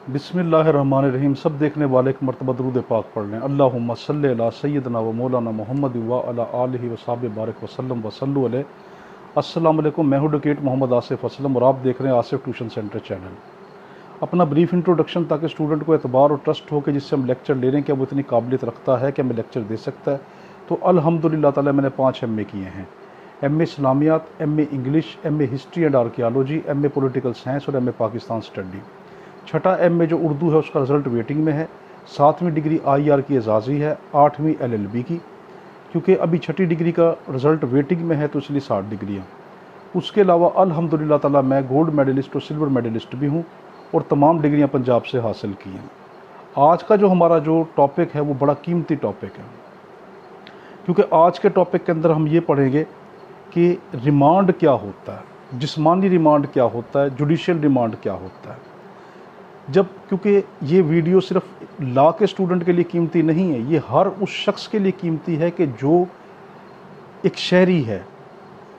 बिस्मिल्लाहिर्रहमानिर्रहीम। सब देखने वाले एक मरतबा दरूद पाक पढ़ लें। अल्लाहुम्मा सल्ली अला सय्यदना व मौलाना मोहम्मद व अला आलिहि व सहाबि बारिक वसल्लम व सल्लु अलैहि। अस्सलाम वालेकुम। मैं हूं एडवोकेट मोहम्मद आसिफ असलम और आप देख रहे हैं आसिफ ट्यूशन सेंटर चैनल। अपना ब्रीफ इंट्रोडक्शन ताकि स्टूडेंट को एतबार और ट्रस्ट हो कि जिससे हम लेक्चर ले रहे हैं क्या वो इतनी काबिलियत रखता है कि हमें लेक्चर दे सकता है। तो अल्हम्दुलिल्लाह ताला मैंने 5 MA किए हैं। MA इस्लामियात, MA English, MA history and archaeology, MA political science और MA पाकिस्तान स्टडी। छठा MA जो उर्दू है उसका रिज़ल्ट वेटिंग में है। 7वीं डिग्री IR की एजाज़ी है। 8वीं LLB की, क्योंकि अभी छठी डिग्री का रिज़ल्ट वेटिंग में है तो इसलिए 60 डिग्रियाँ। उसके अलावा अल्हम्दुलिल्लाह ताला मैं गोल्ड मेडलिस्ट और सिल्वर मेडलिस्ट भी हूँ और तमाम डिग्रियाँ पंजाब से हासिल की हैं। आज का जो हमारा जो टॉपिक है वो बड़ा कीमती टॉपिक है, क्योंकि आज के टॉपिक के अंदर हम ये पढ़ेंगे कि रिमांड क्या होता है, जिस्मानी रिमांड क्या होता है, जुडिशियल रिमांड क्या होता है। क्योंकि ये वीडियो सिर्फ लॉ के स्टूडेंट के लिए कीमती नहीं है, ये हर उस शख्स के लिए कीमती है कि जो एक शहरी है,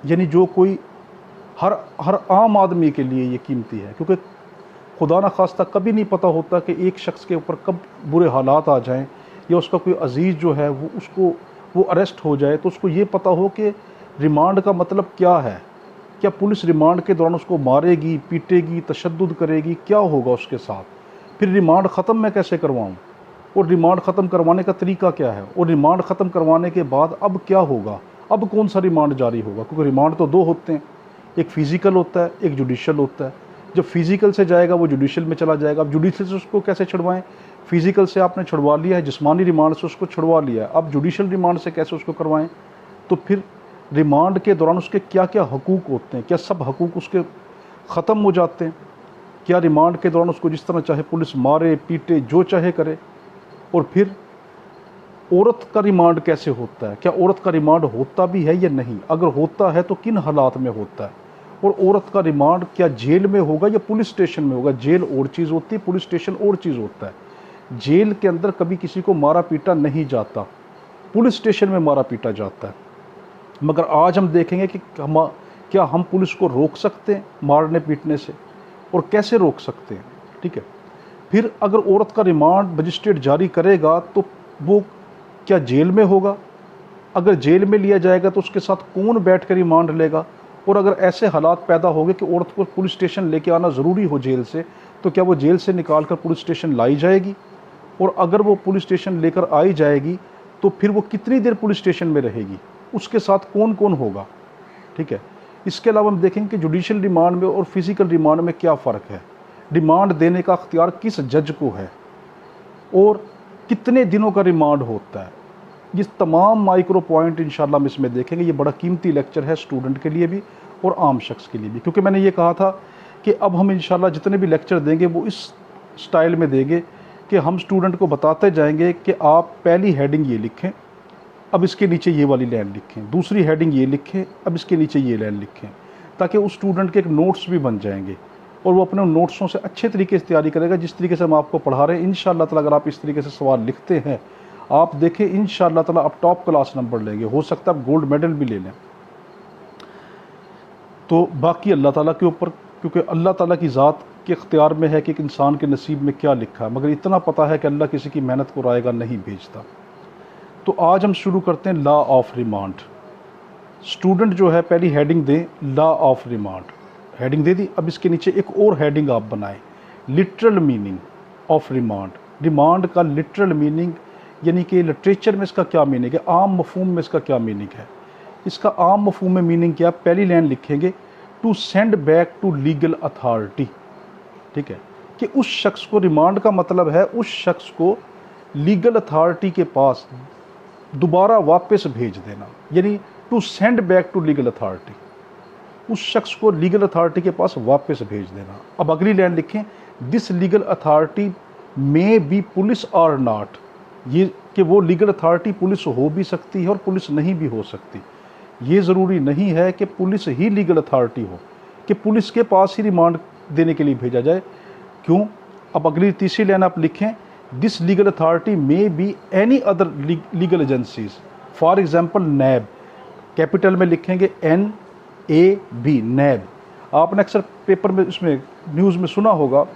यानी जो कोई हर आम आदमी के लिए ये कीमती है। क्योंकि खुदा न खास्ता कभी नहीं पता होता कि एक शख्स के ऊपर कब बुरे हालात आ जाएं या उसका कोई अजीज़ जो है वो अरेस्ट हो जाए, तो उसको ये पता हो कि रिमांड का मतलब क्या है। क्या पुलिस रिमांड के दौरान उसको मारेगी, पीटेगी, तशद्दुद करेगी, क्या होगा उसके साथ। फिर रिमांड ख़त्म मैं कैसे करवाऊँ, और रिमांड ख़त्म करवाने का तरीका क्या है, और रिमांड ख़त्म करवाने के बाद अब क्या होगा, अब कौन सा रिमांड जारी होगा। क्योंकि रिमांड तो 2 होते हैं, एक फ़िज़िकल होता है, एक जुडिशल होता है। जब फिज़िकल से जाएगा वो जुडिशल में चला जाएगा। अब जुडिशल से उसको कैसे छुड़वाएं, फ़िज़िकल से आपने छुड़वा लिया है, जिस्मानी रिमांड से उसको छुड़वा लिया है, अब जुडिशल रिमांड से कैसे उसको करवाएं। तो फिर रिमांड के दौरान उसके क्या क्या हकूक़ होते हैं, क्या सब हकूक़ उसके ख़त्म हो जाते हैं, क्या रिमांड के दौरान उसको जिस तरह चाहे पुलिस मारे पीटे जो चाहे करे। और फिर औरत का रिमांड कैसे होता है, क्या औरत का रिमांड होता भी है या नहीं, अगर होता है तो किन हालात में होता है। और औरत का रिमांड क्या जेल में होगा या पुलिस स्टेशन में होगा। जेल और चीज़ होती है, पुलिस स्टेशन और चीज़ होता है। जेल के अंदर कभी किसी को मारा पीटा नहीं जाता, पुलिस स्टेशन में मारा पीटा जाता है। मगर आज हम देखेंगे कि क्या हम पुलिस को रोक सकते हैं मारने पीटने से, और कैसे रोक सकते हैं। ठीक है। फिर अगर औरत का रिमांड मजिस्ट्रेट जारी करेगा तो वो क्या जेल में होगा, अगर जेल में लिया जाएगा तो उसके साथ कौन बैठ कर रिमांड लेगा। और अगर ऐसे हालात पैदा हो गए कि औरत को पुलिस स्टेशन लेके आना ज़रूरी हो जेल से, तो क्या वो जेल से निकाल कर पुलिस स्टेशन लाई जाएगी, और अगर वो पुलिस स्टेशन लेकर आई जाएगी तो फिर वो कितनी देर पुलिस स्टेशन में रहेगी, उसके साथ कौन कौन होगा। ठीक है। इसके अलावा हम देखेंगे कि जुडिशल रिमांड में और फिज़िकल रिमांड में क्या फ़र्क है, रिमांड देने का अख्तियार किस जज को है, और कितने दिनों का रिमांड होता है। ये तमाम माइक्रो पॉइंट इंशाल्लाह हम इसमें देखेंगे। ये बड़ा कीमती लेक्चर है स्टूडेंट के लिए भी और आम शख्स के लिए भी, क्योंकि मैंने ये कहा था कि अब हम इंशाल्लाह जितने भी लेक्चर देंगे वो इस स्टाइल में देंगे कि हम स्टूडेंट को बताते जाएंगे कि आप पहली हेडिंग ये लिखें, अब इसके नीचे ये वाली लाइन लिखें, दूसरी हेडिंग ये लिखें, अब इसके नीचे ये लाइन लिखें, ताकि उस स्टूडेंट के एक नोट्स भी बन जाएंगे और वो अपने नोट्सों से अच्छे तरीके से तैयारी करेगा। जिस तरीके से हम आपको पढ़ा रहे हैं इंशाअल्लाह ताला, अगर आप इस तरीके से सवाल लिखते हैं, आप देखें इंशाअल्लाह ताला आप टॉप क्लास नंबर लेंगे, हो सकता है आप गोल्ड मेडल भी ले लें। तो बाकी अल्लाह ताला के ऊपर, क्योंकि अल्लाह ताला की ज़ात के इख्तियार में है कि एक इंसान के नसीब में क्या लिखा है, मगर इतना पता है कि अल्लाह किसी की मेहनत को रायगा नहीं भेजता। तो आज हम शुरू करते हैं लॉ ऑफ रिमांड। स्टूडेंट जो है पहली हेडिंग दें, लॉ ऑफ रिमांड, हेडिंग दे दी। अब इसके नीचे एक और हेडिंग आप बनाएं, literal meaning of remand. Remand का लिटरल मीनिंग यानी कि लिटरेचर में इसका क्या मीनिंग है, आम मफहूम में इसका क्या मीनिंग है। इसका आम मफहूम में मीनिंग क्या, पहली लाइन लिखेंगे, to send back to legal authority. ठीक है, कि उस शख्स को, रिमांड का मतलब है उस शख्स को लीगल अथॉरिटी के पास दोबारा वापस भेज देना, यानी to send back to legal authority, उस शख्स को लीगल अथॉरिटी के पास वापस भेज देना। अब अगली लाइन लिखें, this legal authority may be police और नॉट, ये कि वो लीगल अथॉरिटी पुलिस हो भी सकती है और पुलिस नहीं भी हो सकती। ये ज़रूरी नहीं है कि पुलिस ही लीगल अथॉरिटी हो, कि पुलिस के पास ही रिमांड देने के लिए भेजा जाए। क्यों। अब अगली तीसरी लाइन आप लिखें, this legal authority may be any other legal agencies, for example NAB, capital में लिखेंगे NAB, नैब। आपने अक्सर पेपर में, इसमें न्यूज़ में सुना होगा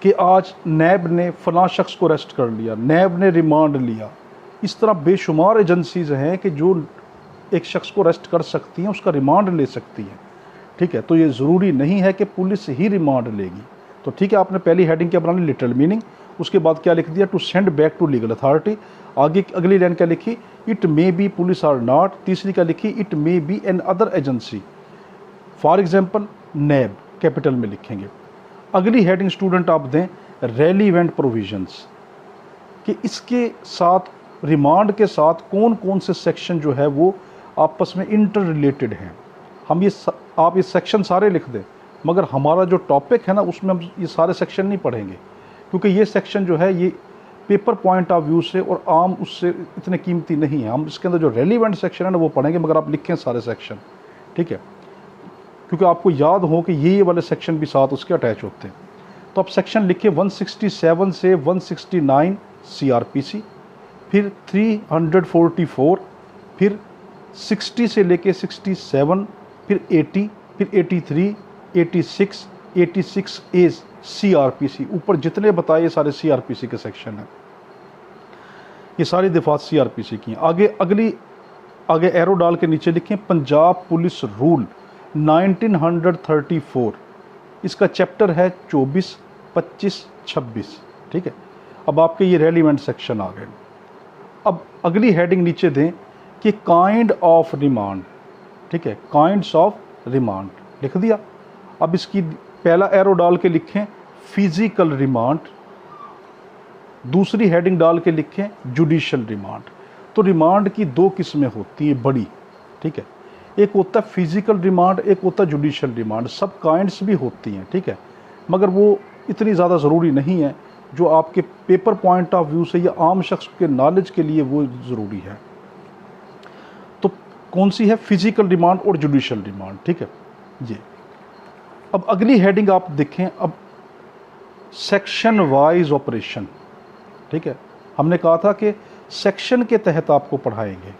कि आज नैब ने फलां शख्स को अरेस्ट कर लिया, नैब ने रिमांड लिया। इस तरह बेशुमार एजेंसीज़ हैं कि जो एक शख्स को अरेस्ट कर सकती हैं, उसका रिमांड ले सकती हैं। ठीक है, तो ये ज़रूरी नहीं है कि पुलिस ही रिमांड लेगी। तो ठीक है, आपने पहली हेडिंग क्या बनानी, लिटरल मीनिंग। उसके बाद क्या लिख दिया, to send back to legal authority. आगे अगली लाइन क्या लिखी, it may be police or not. तीसरी क्या लिखी, it may be an other agency, for example NAB, capital में लिखेंगे। अगली हेडिंग स्टूडेंट आप दें रेलिवेंट प्रोविजंस, कि इसके साथ रिमांड के साथ कौन कौन से सेक्शन जो है वो आपस में इंटर रिलेटेड हैं। हम ये आप ये सेक्शन सारे लिख दें, मगर हमारा जो टॉपिक है ना उसमें हम ये सारे सेक्शन नहीं पढ़ेंगे, क्योंकि ये सेक्शन जो है ये पेपर पॉइंट ऑफ व्यू से और आम उससे इतने कीमती नहीं है। हम इसके अंदर जो रेलिवेंट सेक्शन है ना वो पढ़ेंगे, मगर आप लिखें सारे सेक्शन, ठीक है, क्योंकि आपको याद हो कि ये वाले सेक्शन भी साथ उसके अटैच होते हैं। तो आप सेक्शन लिखिए 167 से 169 CRPC, फिर 344, फिर 60 से लेके 67, फिर 80, फिर 83, 86, 86A CRPC। ऊपर जितने बताए ये सारे CRPC के सेक्शन हैं, ये सारी दफात CRPC की हैं। आगे एरो डाल के नीचे लिखें पंजाब पुलिस रूल 1934, इसका चैप्टर है 24, 25, 26। ठीक है, अब आपके ये रेलिवेंट सेक्शन आ गए। अब अगली हेडिंग नीचे दें कि काइंड ऑफ रिमांड। ठीक है, काइंड्स ऑफ रिमांड लिख दिया। अब इसकी पहला एरो डाल के लिखें फिजिकल रिमांड, दूसरी हेडिंग डाल के लिखें जुडिशल रिमांड। तो रिमांड की दो किस्में होती हैं बड़ी, ठीक है, एक होता है फिजिकल रिमांड, एक होता है जुडिशल रिमांड। सब काइंड्स भी होती हैं, ठीक है, मगर वो इतनी ज़्यादा ज़रूरी नहीं है। जो आपके पेपर पॉइंट ऑफ व्यू से या आम शख्स के नॉलेज के लिए वो ज़रूरी है। तो कौन सी है, फिजिकल रिमांड और जुडिशल रिमांड। ठीक है, ये अब अगली हेडिंग आप देखें, अब सेक्शन वाइज ऑपरेशन। ठीक है, हमने कहा था कि सेक्शन के तहत आपको पढ़ाएंगे।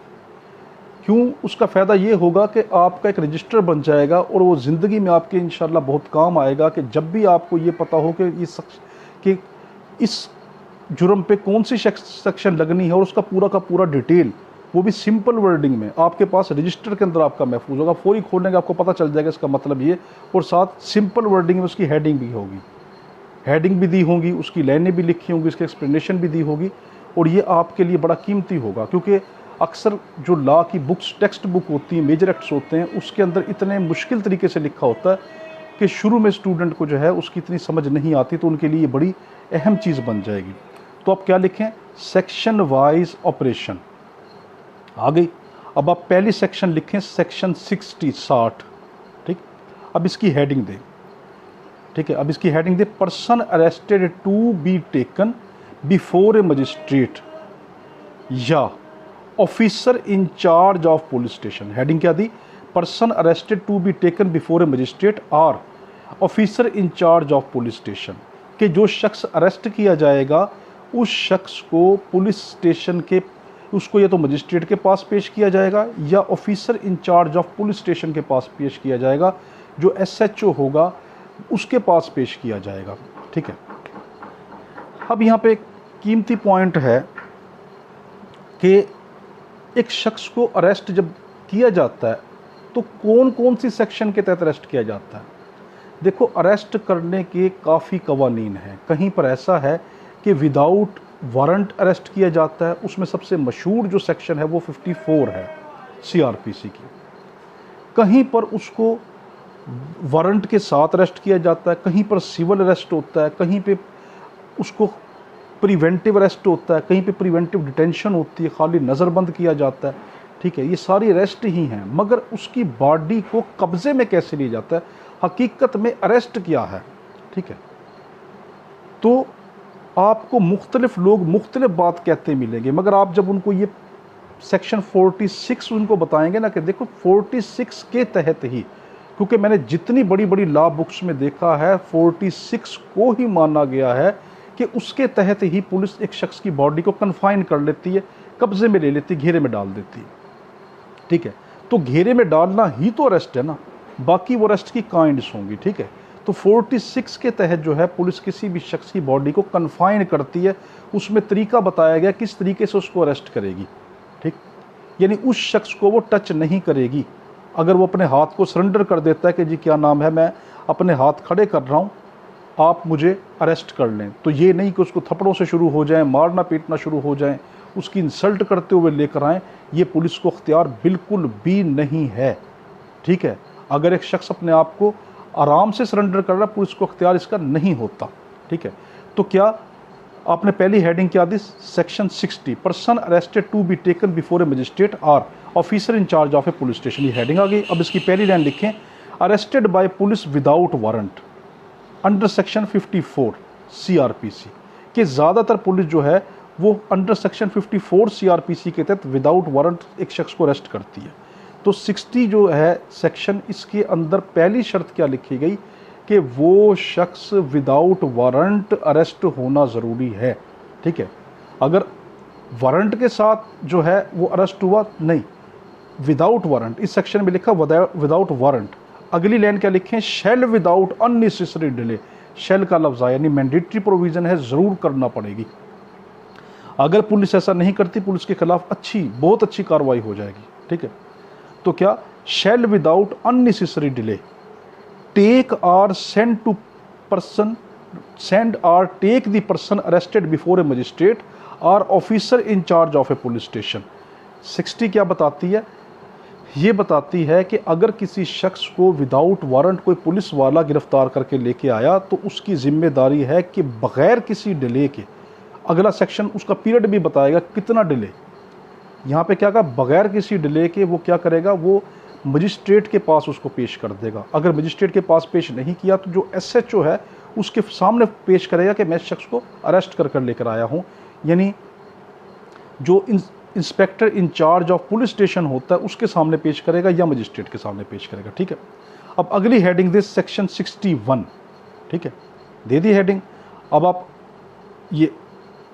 क्यों, उसका फ़ायदा ये होगा कि आपका एक रजिस्टर बन जाएगा और वो ज़िंदगी में आपके इंशाल्लाह बहुत काम आएगा कि जब भी आपको ये पता हो कि इस जुर्म पे कौन सी सेक्शन लगनी है और उसका पूरा का पूरा डिटेल, वो भी सिंपल वर्डिंग में आपके पास रजिस्टर के अंदर आपका महफूज होगा। फौरी खोलने का आपको पता चल जाएगा इसका मतलब ये, और साथ सिंपल वर्डिंग में उसकी हेडिंग भी होगी, हेडिंग भी दी होगी, उसकी लाइनें भी लिखी होंगी, उसकी एक्सप्लेनेशन भी दी होगी। और ये आपके लिए बड़ा कीमती होगा, क्योंकि अक्सर जो लॉ की बुक्स, टेक्स्ट बुक होती हैं, मेजर एक्ट्स होते हैं, उसके अंदर इतने मुश्किल तरीके से लिखा होता है कि शुरू में स्टूडेंट को जो है उसकी इतनी समझ नहीं आती, तो उनके लिए बड़ी अहम चीज़ बन जाएगी। तो आप क्या लिखें, सेक्शन वाइज ऑपरेशन आ गई। अब आप पहली सेक्शन लिखें सेक्शन 60। ठीक, अब इसकी हेडिंग दें। ठीक है, अब इसकी हेडिंग दे person arrested to be taken before a magistrate या officer in charge of police station. Heading क्या दी, person arrested to be taken before a magistrate और officer in charge of police station, कि जो शख्स अरेस्ट किया जाएगा उस शख्स को पुलिस स्टेशन के, उसको या तो मजिस्ट्रेट के पास पेश किया जाएगा या officer in charge of police station के पास पेश किया जाएगा, जो SHO होगा उसके पास पेश किया जाएगा। ठीक है, अब यहाँ पे एक कीमती पॉइंट है कि एक शख्स को अरेस्ट जब किया जाता है तो कौन कौन सी सेक्शन के तहत अरेस्ट किया जाता है। देखो, अरेस्ट करने के काफ़ी कवानीन हैं। कहीं पर ऐसा है कि विदाउट वारंट अरेस्ट किया जाता है, उसमें सबसे मशहूर जो सेक्शन है वो 54 है CRPC की। कहीं पर उसको वारंट के साथ अरेस्ट किया जाता है, कहीं पर सिविल अरेस्ट होता है, कहीं पे उसको प्रिवेंटिव अरेस्ट होता है, कहीं पे प्रिवेंटिव डिटेंशन होती है, खाली नज़रबंद किया जाता है। ठीक है, ये सारी अरेस्ट ही हैं, मगर उसकी बॉडी को कब्ज़े में कैसे लिया जाता है, हकीकत में अरेस्ट क्या है। ठीक है, तो आपको मुख्तलिफ लोग मुख्तलिफ बात कहते मिलेंगे, मगर आप जब उनको ये सेक्शन 46 उनको बताएंगे ना कि देखो 46 के तहत ही, क्योंकि मैंने जितनी बड़ी बड़ी लॉ बुक्स में देखा है 46 को ही माना गया है कि उसके तहत ही पुलिस एक शख्स की बॉडी को कन्फाइन कर लेती है, कब्जे में ले लेती, घेरे में डाल देती है। ठीक है, तो घेरे में डालना ही तो अरेस्ट है ना, बाकी वो अरेस्ट की काइंड्स होंगी। ठीक है, तो तो 46 के तहत जो है पुलिस किसी भी शख्स की बॉडी को कन्फाइन करती है, उसमें तरीका बताया गया किस तरीके से उसको अरेस्ट करेगी, ठीक। यानी उस शख्स को वो टच नहीं करेगी। अगर वो अपने हाथ को सरेंडर कर देता है कि जी क्या नाम है, मैं अपने हाथ खड़े कर रहा हूँ, आप मुझे अरेस्ट कर लें, तो ये नहीं कि उसको थप्पड़ों से शुरू हो जाए, मारना पीटना शुरू हो जाए, उसकी इंसल्ट करते हुए लेकर आएँ, ये पुलिस को अख्तियार बिल्कुल भी नहीं है, ठीक है। अगर एक शख्स अपने आप को आराम से सरेंडर कर रहा है, पुलिस को अख्तियार इसका नहीं होता, ठीक है। तो क्या आपने पहली हेडिंग क्या दी, section 60, person arrested to be taken before a magistrate or officer in charge of a police station, ये हेडिंग आ गई। अब इसकी पहली लाइन लिखें, arrested by police without warrant under section 54 CRPC, कि ज़्यादातर पुलिस जो है वो अंडर सेक्शन 54 CRPC के तहत विदाउट वारंट एक शख्स को अरेस्ट करती है। तो 60 जो है सेक्शन, इसके अंदर पहली शर्त क्या लिखी गई कि वो शख्स विदाउट वारंट अरेस्ट होना ज़रूरी है, ठीक है। अगर वारंट के साथ जो है वो अरेस्ट हुआ, नहीं, विदाउट वारंट इस सेक्शन में लिखा विदाउट वारंट। अगली लाइन क्या लिखें, shall without unnecessary delay, shall का लफ्ज़ आया, यानी मैंडेटरी प्रोविज़न है, ज़रूर करना पड़ेगी। अगर पुलिस ऐसा नहीं करती, पुलिस के खिलाफ बहुत अच्छी कार्रवाई हो जाएगी, ठीक है। तो क्या, shall without unnecessary delay take or send to person, send or take the person arrested before a magistrate or officer in charge of a police station. 60 क्या बताती है, ये बताती है कि अगर किसी शख्स को विदाउट वारंट कोई पुलिस वाला गिरफ्तार करके लेके आया, तो उसकी जिम्मेदारी है कि बग़ैर किसी डिले के, अगला सेक्शन उसका पीरियड भी बताएगा कितना डिले, यहाँ पे क्या कहा, बग़ैर किसी डिले के वो क्या करेगा, वो मजिस्ट्रेट के पास उसको पेश कर देगा। अगर मजिस्ट्रेट के पास पेश नहीं किया तो जो SHO है उसके सामने पेश करेगा कि मैं इस शख्स को अरेस्ट कर लेकर आया हूँ, यानी जो inspector in charge of police station होता है उसके सामने पेश करेगा या मजिस्ट्रेट के सामने पेश करेगा, ठीक है। अब अगली हेडिंग दे सेक्शन 61, ठीक है, दे दी हेडिंग। अब आप ये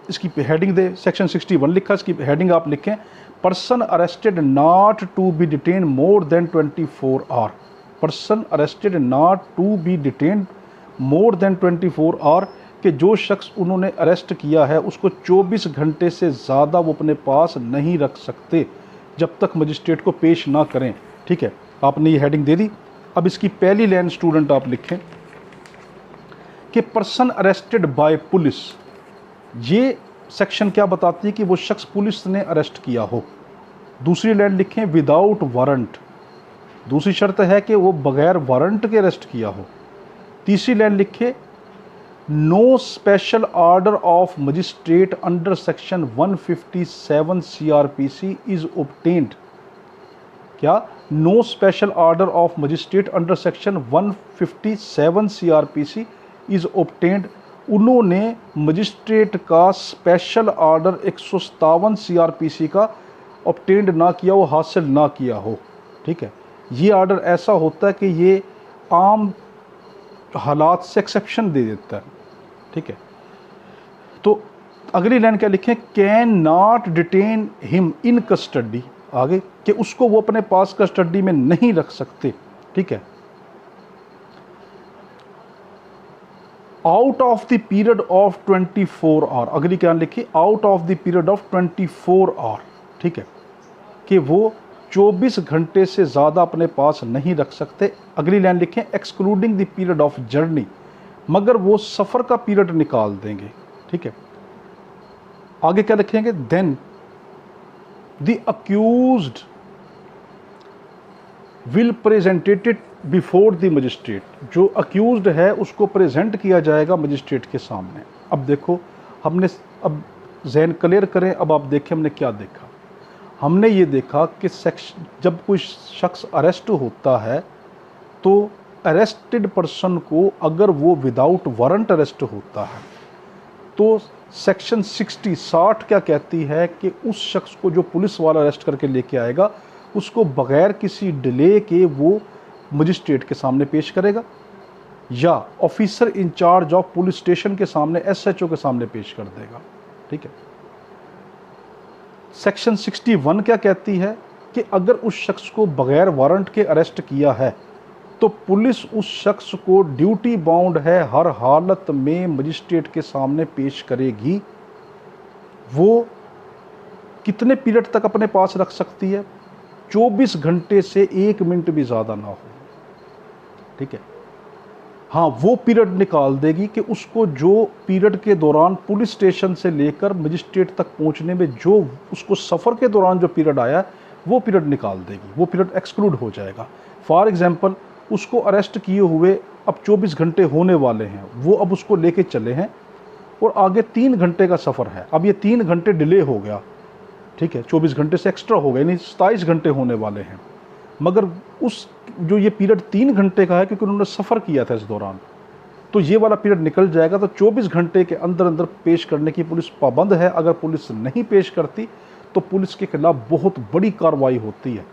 इसकी हेडिंग दे, सेक्शन 61 लिखा, इसकी हेडिंग आप लिखें, person arrested not to be detain more than 24 hour, person arrested not to be detain more than 24 hour, कि जो शख्स उन्होंने अरेस्ट किया है उसको 24 घंटे से ज़्यादा वो अपने पास नहीं रख सकते जब तक मजिस्ट्रेट को पेश ना करें, ठीक है। आपने ये हेडिंग दे दी। अब इसकी पहली लाइन स्टूडेंट आप लिखें कि पर्सन अरेस्टेड बाय पुलिस, ये सेक्शन क्या बताती है कि वो शख्स पुलिस ने अरेस्ट किया हो। दूसरी लाइन लिखें विदाउट वारंट, दूसरी शर्त है कि वो बगैर वारंट के अरेस्ट किया हो। तीसरी लाइन लिखे no special order of magistrate under section 157 CRPC is obtained, क्या, no special order of magistrate under section 157 CRPC is obtained, उन्होंने मजिस्ट्रेट का स्पेशल ऑर्डर 157 CRPC का ऑब्टेन्ड ना किया हो, हासिल ना किया हो, ठीक है। ये ऑर्डर ऐसा होता है कि ये आम हालात से एक्सेप्शन दे देता है, ठीक है। तो अगली लाइन क्या लिखें, can not detain him in custody, आगे कि उसको वो अपने पास कस्टडी में नहीं रख सकते, ठीक है, out of the period of 24 hour. अगली क्या लिखी, out of the period of 24 hour, ठीक है, कि वो 24 घंटे से ज़्यादा अपने पास नहीं रख सकते। अगली लाइन लिखें excluding the period of journey, मगर वो सफ़र का पीरियड निकाल देंगे, ठीक है। आगे क्या लिखेंगे, then the accused will presentated before the magistrate, जो अक्यूज्ड है उसको प्रेजेंट किया जाएगा मजिस्ट्रेट के सामने। अब देखो हमने, अब जहन क्लियर करें, अब आप देखें हमने क्या देखा। हमने ये देखा कि जब कोई शख्स अरेस्ट होता है तो अरेस्टेड पर्सन को अगर वो विदाउट वारंट अरेस्ट होता है तो सेक्शन 60 क्या कहती है कि उस शख्स को जो पुलिस वाला अरेस्ट करके लेके आएगा उसको बगैर किसी डिले के वो मजिस्ट्रेट के सामने पेश करेगा या officer in charge of police station के सामने SHO के सामने पेश कर देगा, ठीक है। सेक्शन 61 क्या कहती है कि अगर उस शख्स को बगैर वारंट के अरेस्ट किया है तो पुलिस उस शख्स को ड्यूटी बाउंड है हर हालत में मजिस्ट्रेट के सामने पेश करेगी। वो कितने पीरियड तक अपने पास रख सकती है? 24 घंटे से 1 मिनट भी ज़्यादा ना हो, ठीक है। हाँ, वो पीरियड निकाल देगी कि उसको जो पीरियड के दौरान पुलिस स्टेशन से लेकर मजिस्ट्रेट तक पहुंचने में जो उसको सफ़र के दौरान जो पीरियड आया वो पीरियड निकाल देगी, वो पीरियड एक्सक्लूड हो जाएगा। फॉर एग्जांपल, उसको अरेस्ट किए हुए अब 24 घंटे होने वाले हैं, वो अब उसको लेके चले हैं और आगे 3 घंटे का सफ़र है। अब ये 3 घंटे डिले हो गया, ठीक है, 24 घंटे से एक्स्ट्रा हो गए, यानी 27 घंटे होने वाले हैं। मगर उस जो ये पीरियड 3 घंटे का है क्योंकि उन्होंने सफ़र किया था इस दौरान, तो ये वाला पीरियड निकल जाएगा। तो 24 घंटे के अंदर अंदर पेश करने की पुलिस पाबंद है। अगर पुलिस नहीं पेश करती तो पुलिस के खिलाफ बहुत बड़ी कार्रवाई होती है।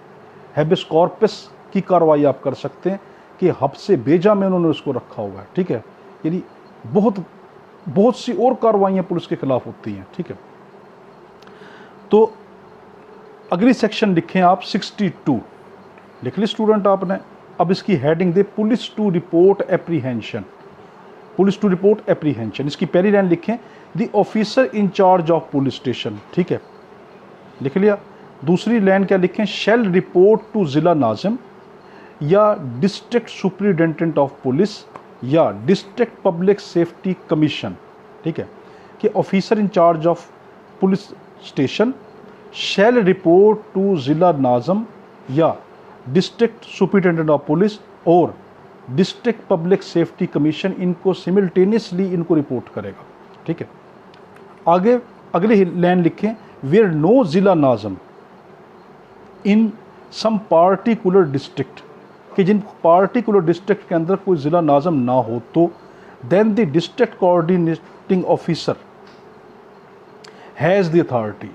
हैबियस कॉर्पस की कार्रवाई आप कर सकते हैं कि हब्से बेजा में उन्होंने उसको रखा हुआ है, ठीक है। यानी बहुत सी और कार्रवाइयाँ पुलिस के खिलाफ होती हैं, ठीक है। तो अगली सेक्शन लिखें आप 62, लिख ली स्टूडेंट आपने। अब इसकी हेडिंग दे police to report apprehension, police to report apprehension. इसकी पहली लाइन लिखें the officer in charge of police station, ठीक है, लिख लिया। दूसरी लाइन क्या लिखें? शैल रिपोर्ट टू जिला नाजिम या डिस्ट्रिक्ट सुपरिटेंडेंट ऑफ पुलिस या डिस्ट्रिक्ट पब्लिक सेफ्टी कमीशन, ठीक है, कि officer in charge of police station shall report to जिला नाजिम या डिस्ट्रिक्ट सुपरिटेंडेंट ऑफ पुलिस और डिस्ट्रिक्ट पब्लिक सेफ्टी कमीशन, इनको सिमिल्टेनियसली इनको रिपोर्ट करेगा, ठीक है। आगे अगली लाइन लिखें वेयर नो जिला नाजिम इन सम पार्टिकुलर डिस्ट्रिक्ट, कि जिन पार्टिकुलर डिस्ट्रिक्ट के अंदर कोई ज़िला नाज़म ना हो तो then the district coordinating officer has the authority,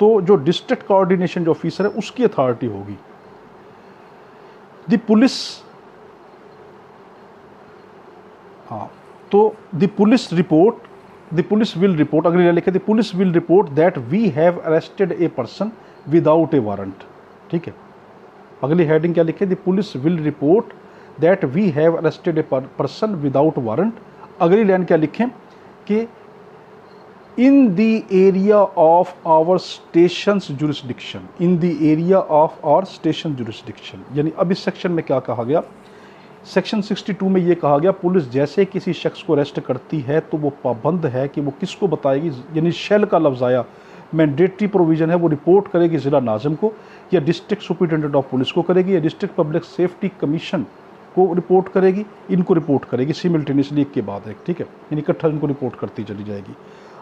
तो जो डिस्ट्रिक्ट कोऑर्डिनेशन जो ऑफिसर है उसकी अथॉरिटी होगी। द पुलिस, हाँ, तो the police report, the police will report, अगली लिखे the police will report that we have arrested a person without a warrant, ठीक है। अगली हेडिंग क्या लिखे? The police will report that we have arrested a person without warrant. अगली line क्या लिखें कि in the area of our station jurisdiction, in the area of our station jurisdiction. यानी अब इस सेक्शन में क्या कहा गया? सेक्शन 62 में ये कहा गया पुलिस जैसे किसी शख्स को अरेस्ट करती है तो वो पाबंद है कि वो किसको बताएगी, यानी शेल का लफ्ज़ आया, मैंडेटरी प्रोविज़न है, वो रिपोर्ट करेगी ज़िला नाज़िम को या डिस्ट्रिक्ट सुपरिटेंडेंट ऑफ पुलिस को करेगी या डिस्ट्रिक्ट पब्लिक सेफ्टी कमीशन को रिपोर्ट करेगी, इनको रिपोर्ट करेगी सिमिल्टेनियसली एक के बाद एक, ठीक है, यानी इकट्ठा इनको रिपोर्ट करती चली जाएगी।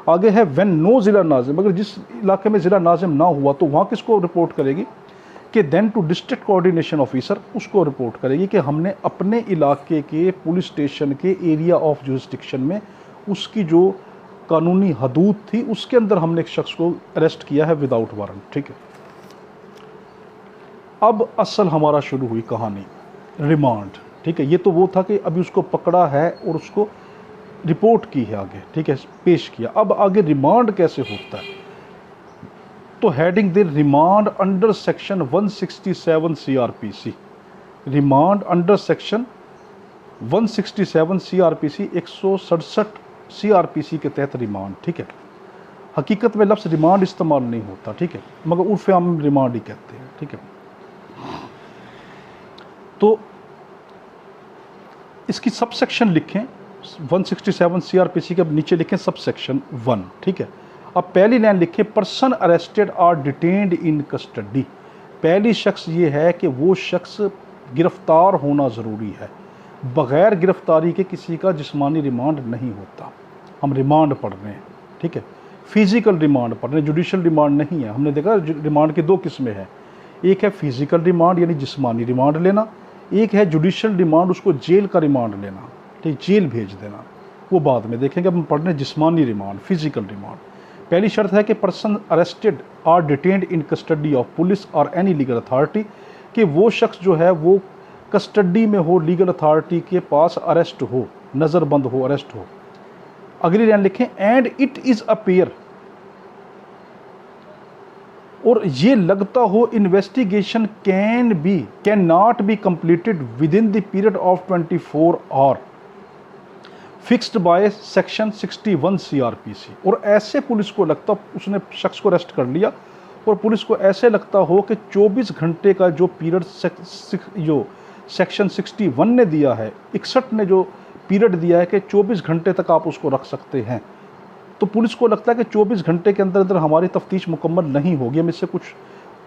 आगे है व्हेन नो ज़िला नाज़िम, अगर जिस इलाके में ज़िला नाज़िम ना हुआ तो वहाँ किसको रिपोर्ट करेगी कि then to district coordination officer, उसको रिपोर्ट करेगी कि हमने अपने इलाके के पुलिस स्टेशन के एरिया ऑफ जुरिस्डिक्शन में उसकी जो कानूनी हदूद थी उसके अंदर हमने एक शख्स को अरेस्ट किया है विदाउट वारंट, ठीक है। अब असल हमारा शुरू हुई कहानी रिमांड, ठीक है। ये तो वो था कि अभी उसको पकड़ा है और उसको रिपोर्ट की है आगे, ठीक है, पेश किया। अब आगे रिमांड कैसे होता है? तो हेडिंग दे remand under section 167 CRPC, remand under section 167 CRPC 167 CRPC के तहत रिमांड, ठीक है। हकीकत में लफ्ज़ रिमांड इस्तेमाल नहीं होता, ठीक है, मगर उर्फ़ आम में रिमांड ही कहते हैं, ठीक है। तो इसकी सब सेक्शन लिखें 167 CRPC के नीचे लिखें सब सेक्शन 1, ठीक है। अब पहली लाइन लिखें person arrested or detained in custody. पहली शख्स ये है कि वो शख्स गिरफ्तार होना ज़रूरी है, बग़ैर गिरफ्तारी के किसी का जिस्मानी रिमांड नहीं होता। हम रिमांड पढ़ रहे हैं, ठीक है, फिज़िकल रिमांड पढ़ रहे हैं, जुडिशल रिमांड नहीं है। हमने देखा रिमांड की 2 किस्में हैं, एक है फिज़िकल रिमांड यानी जिस्मानी रिमांड लेना, एक है जुडिशल रिमांड, उसको जेल का रिमांड लेना, ठीक, जेल भेज देना, वो बाद में देखेंगे। अब हम पढ़ रहे हैं जिस्मानी रिमांड, फिज़िकल रिमांड। पहली शर्त है कि person arrested or detained in custody of police और एनी लीगल अथॉरिटी, कि वो शख्स जो है वो कस्टडी में हो, लीगल अथॉरिटी के पास अरेस्ट हो, नज़रबंद हो, अरेस्ट हो। अगली लाइन लिखें एंड इट इज़ अपेयर, और ये लगता हो investigation can not be completed within the period of 24 hour fixed by section 61 CRPC। और ऐसे पुलिस को लगता, उसने शख्स को अरेस्ट कर लिया और पुलिस को ऐसे लगता हो कि 24 घंटे का जो पीरियड जो सेक्शन 61 ने दिया है, 61 ने जो पीरियड दिया है कि 24 घंटे तक आप उसको रख सकते हैं, तो पुलिस को लगता है कि 24 घंटे के अंदर अंदर हमारी तफ्तीश मुकम्मल नहीं होगी, हम इससे कुछ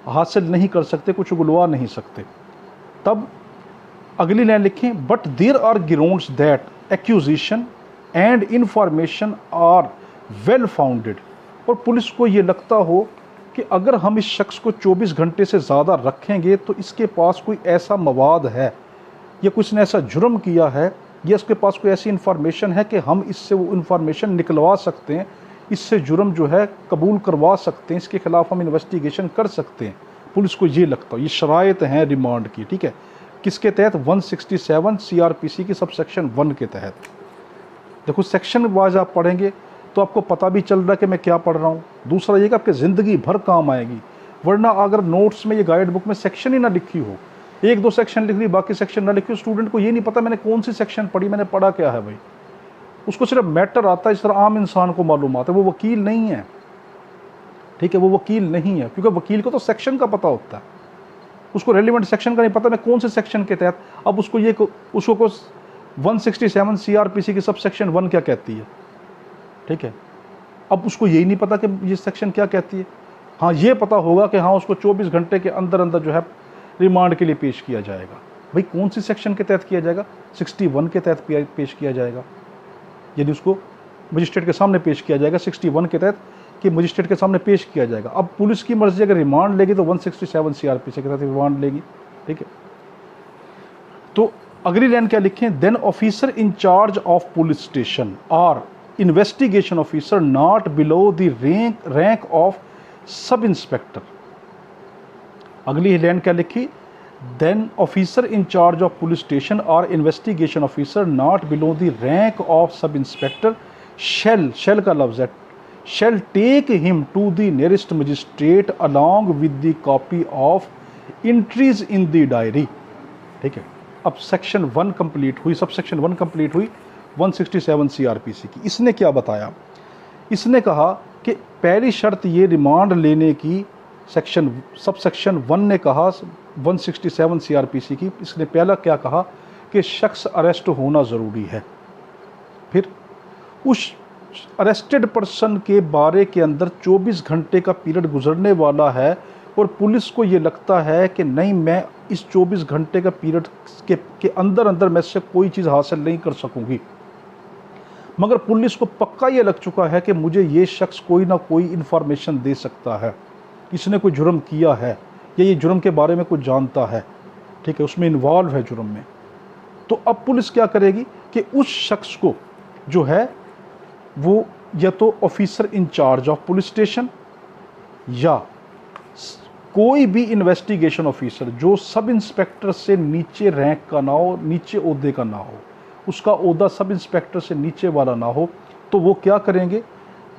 हासिल नहीं कर सकते, कुछ उगलवा नहीं सकते। तब अगली लाइन लिखें, but there are grounds that accusation and information are well founded. और पुलिस को ये लगता हो कि अगर हम इस शख्स को 24 घंटे से ज़्यादा रखेंगे तो इसके पास कोई ऐसा मवाद है या कुछ ने ऐसा जुर्म किया है या इसके पास कोई ऐसी इन्फॉर्मेशन है कि हम इससे वो इन्फॉर्मेशन निकलवा सकते हैं, इससे जुर्म जो है कबूल करवा सकते हैं, इसके ख़िलाफ़ हम इन्वेस्टिगेशन कर सकते हैं। पुलिस को ये लगता हो, ये शराइत हैं रिमांड की, ठीक है। किसके तहत? 167 CRPC की सबसेक्शन 1 के तहत। देखो सेक्शन वाइज आप पढ़ेंगे तो आपको पता भी चल रहा है कि मैं क्या पढ़ रहा हूँ। दूसरा ये कि आपके ज़िंदगी भर काम आएगी, वरना अगर नोट्स में ये गाइड बुक में सेक्शन ही ना लिखी हो, 1-2 सेक्शन लिख ली, बाकी सेक्शन ना लिखी हो, स्टूडेंट को ये नहीं पता मैंने कौन सी सेक्शन पढ़ी, मैंने पढ़ा क्या है भाई। उसको सिर्फ मैटर आता है, इस तरह आम इंसान को मालूम आता है। वो वकील नहीं है, ठीक है, वो वकील नहीं है, क्योंकि वकील को तो सेक्शन का पता होता है, उसको रेलिवेंट सेक्शन का नहीं पता मैं कौन से सेक्शन के तहत। अब उसको 167 CRPC की सब सेक्शन 1 क्या कहती है, ठीक है। अब उसको यही नहीं पता कि ये सेक्शन क्या कहती है। हाँ, ये पता होगा कि हाँ उसको 24 घंटे के अंदर अंदर जो है रिमांड के लिए पेश किया जाएगा। भाई कौन सी सेक्शन के तहत किया जाएगा? 61 के तहत पेश किया जाएगा, यानी उसको मजिस्ट्रेट के सामने पेश किया जाएगा 61 के तहत, कि मजिस्ट्रेट के सामने पेश किया जाएगा। अब पुलिस की मर्जी अगर रिमांड लेगी तो 167 CRPC के तहत रिमांड लेगी, ठीक है। तो अगली लाइन क्या लिखें? Then officer in charge of police station or investigation officer not below the rank of sub inspector. अगली लाइन क्या लिखी? Then officer in charge of police station or investigation officer not below the rank of sub inspector shall का लफ्ज है, shall take him to the nearest magistrate along with the copy of entries in the diary, ठीक है। अब section 1 complete हुई, sub section 1 complete हुई 167 CRPC की। इसने क्या बताया? इसने कहा कि पहली शर्त ये रिमांड लेने की, सब सेक्शन 1 ने कहा 167 CRPC की, इसने पहला क्या कहा कि शख्स अरेस्ट होना ज़रूरी है। फिर उस अरेस्टेड पर्सन के बारे के अंदर 24 घंटे का पीरियड गुजरने वाला है और पुलिस को ये लगता है कि नहीं, मैं इस 24 घंटे का पीरियड के अंदर अंदर मैं से कोई चीज़ हासिल नहीं कर सकूंगी, मगर पुलिस को पक्का ये लग चुका है कि मुझे ये शख्स कोई ना कोई इन्फॉर्मेशन दे सकता है, इसने कोई जुर्म किया है या ये जुर्म के बारे में कुछ जानता है, ठीक है, उसमें इन्वॉल्व है जुर्म में। तो अब पुलिस क्या करेगी कि उस शख्स को जो है वो या तो officer in charge of police station या कोई भी इन्वेस्टिगेशन ऑफिसर जो सब इंस्पेक्टर से नीचे रैंक का ना हो, नीचे ओहदे का ना हो, उसका ओहदा सब इंस्पेक्टर से नीचे वाला ना हो, तो वो क्या करेंगे?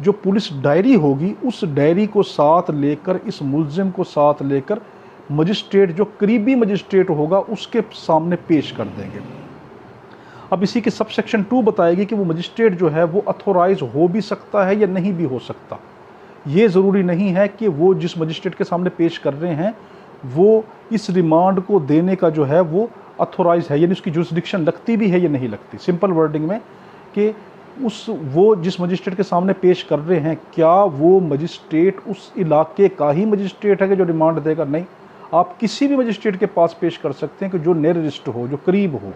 जो पुलिस डायरी होगी उस डायरी को साथ लेकर, इस मुलजिम को साथ लेकर मजिस्ट्रेट, जो करीबी मजिस्ट्रेट होगा उसके सामने पेश कर देंगे। अब इसी के सब सेक्शन 2 बताएगी कि वो मजिस्ट्रेट जो है वो अथोराइज हो भी सकता है या नहीं भी हो सकता। ये ज़रूरी नहीं है कि वो जिस मजिस्ट्रेट के सामने पेश कर रहे हैं वो इस रिमांड को देने का जो है वो अथोराइज है, यानी उसकी जुरिस्डिक्शन लगती भी है या नहीं लगती। सिंपल वर्डिंग में कि वो जिस मजिस्ट्रेट के सामने पेश कर रहे हैं, क्या वो मजिस्ट्रेट उस इलाके का ही मजिस्ट्रेट है कि जो रिमांड देगा? नहीं, आप किसी भी मजिस्ट्रेट के पास पेश कर सकते हैं कि जो नियरेस्ट हो, जो करीब हो,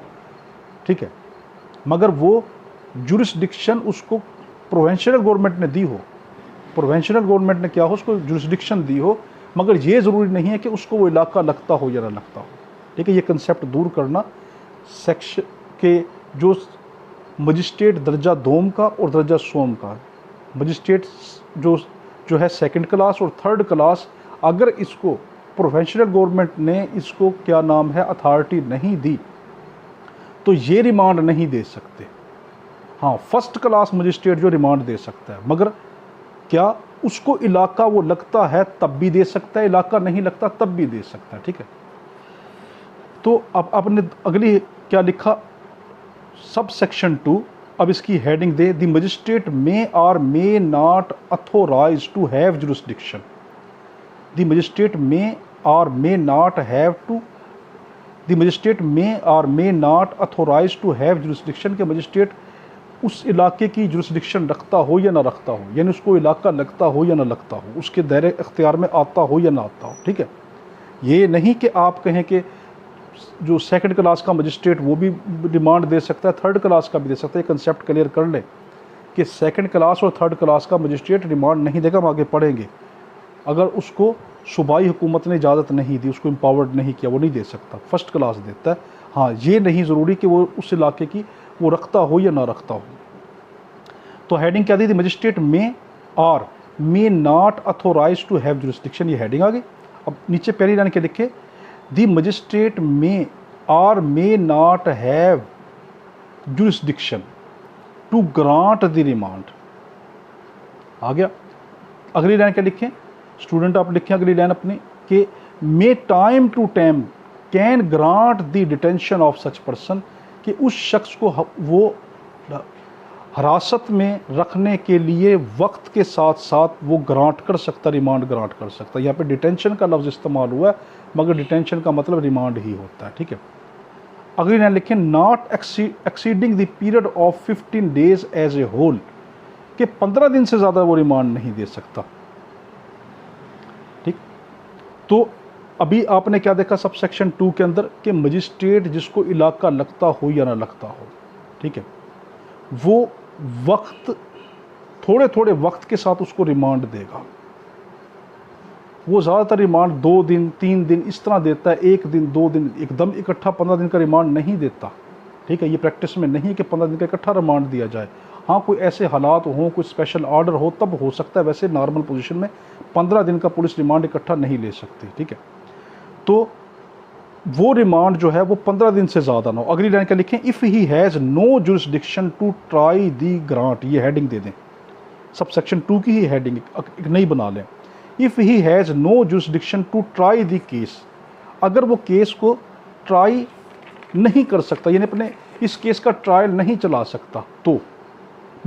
ठीक है, मगर वो जुरिस्डिक्शन उसको प्रोविंशियल गवर्नमेंट ने दी हो, प्रोविंशियल गवर्नमेंट ने क्या हो, उसको जुरिस्डिक्शन दी हो, मगर ये ज़रूरी नहीं है कि उसको वो इलाका लगता हो या ना लगता हो, ठीक है। ये कंसेप्ट दूर करना। सेक्शन के जो मजिस्ट्रेट दर्जा दोम का और दर्जा सोम का, मजिस्ट्रेट जो है सेकंड क्लास और थर्ड क्लास, अगर इसको प्रोविंशियल गवर्नमेंट ने इसको क्या नाम है अथॉरिटी नहीं दी तो ये रिमांड नहीं दे सकते। हाँ, फर्स्ट क्लास मजिस्ट्रेट जो रिमांड दे सकता है, मगर क्या उसको इलाका वो लगता है तब भी दे सकता है, इलाका नहीं लगता तब भी दे सकता है, ठीक है। तो अब आपने अगली क्या लिखा, सब सेक्शन 2, अब इसकी हेडिंग दे, द मजिस्ट्रेट मे और may not authorise to have jurisdiction. The magistrate may और may not have to, the magistrate may और may not authorise to have jurisdiction के मजिस्ट्रेट उस इलाके की जुरिस्डिक्शन रखता हो या ना रखता हो, यानी उसको इलाका लगता हो या ना लगता हो, उसके दायरे इख्तियार में आता हो या ना आता हो, ठीक है। ये नहीं कि आप कहें कि जो सेकंड क्लास का मजिस्ट्रेट वो भी रिमांड दे सकता है, थर्ड क्लास का भी दे सकता है। ये कंसेप्ट क्लियर कर लें कि सेकंड क्लास और थर्ड क्लास का मजिस्ट्रेट रिमांड नहीं देगा, हम आगे पढ़ेंगे। अगर उसको सूबाई हुकूमत ने इजाज़त नहीं दी, उसको एम्पावर्ड नहीं किया, वो नहीं दे सकता, फर्स्ट क्लास देता है। हाँ, ये नहीं ज़रूरी कि वो उस इलाके की वो रखता हो या ना रखता हो। तो हेडिंग क्या दी थी, मजिस्ट्रेट में और may not authorise to have jurisdiction, ये हेडिंग आ गई। अब नीचे पहली लाइन के लिखे, द मजिस्ट्रेट में और may not have jurisdiction to grant the remand. आ गया। अगली लाइन क्या लिखें, स्टूडेंट आप लिखें अगली लाइन अपनी कि may time to time can grant the detention of such person, कि उस शख्स को वो हिरासत में रखने के लिए वक्त के साथ साथ वो ग्रांट कर सकता, रिमांड ग्रांट कर सकता। यहाँ पे डिटेंशन का लफ्ज़ इस्तेमाल हुआ है, मगर डिटेंशन का मतलब रिमांड ही होता है, ठीक है। अगली लाइन लिखें, not exceeding the period of 15 days as a whole, कि 15 दिन से ज़्यादा वो रिमांड नहीं दे सकता, ठीक। तो अभी आपने क्या देखा सब सेक्शन 2 के अंदर कि मजिस्ट्रेट जिसको इलाका लगता हो या ना लगता हो, ठीक है, वो वक्त थोड़े थोड़े वक्त के साथ उसको रिमांड देगा। वो ज़्यादातर रिमांड 2 दिन 3 दिन इस तरह देता है, 1 दिन 2 दिन, एकदम इकट्ठा 15 दिन का रिमांड नहीं देता, ठीक है। ये प्रैक्टिस में नहीं है कि 15 दिन का इकट्ठा रिमांड दिया जाए। हाँ, कोई ऐसे हालात हों, कोई स्पेशल ऑर्डर हो तब हो सकता है, वैसे नॉर्मल पोजीशन में 15 दिन का पुलिस रिमांड इकट्ठा नहीं ले सकती, ठीक है। तो वो रिमांड जो है वो 15 दिन से ज़्यादा ना हो। अगली लाइन क्या लिखें, if he has no jurisdiction to try the grant, ये हेडिंग दे दें, सब सेक्शन 2 की ही हेडिंग एक नई बना लें। If he has no jurisdiction to try the case, अगर वो केस को ट्राई नहीं कर सकता, यानी अपने इस केस का ट्रायल नहीं चला सकता, तो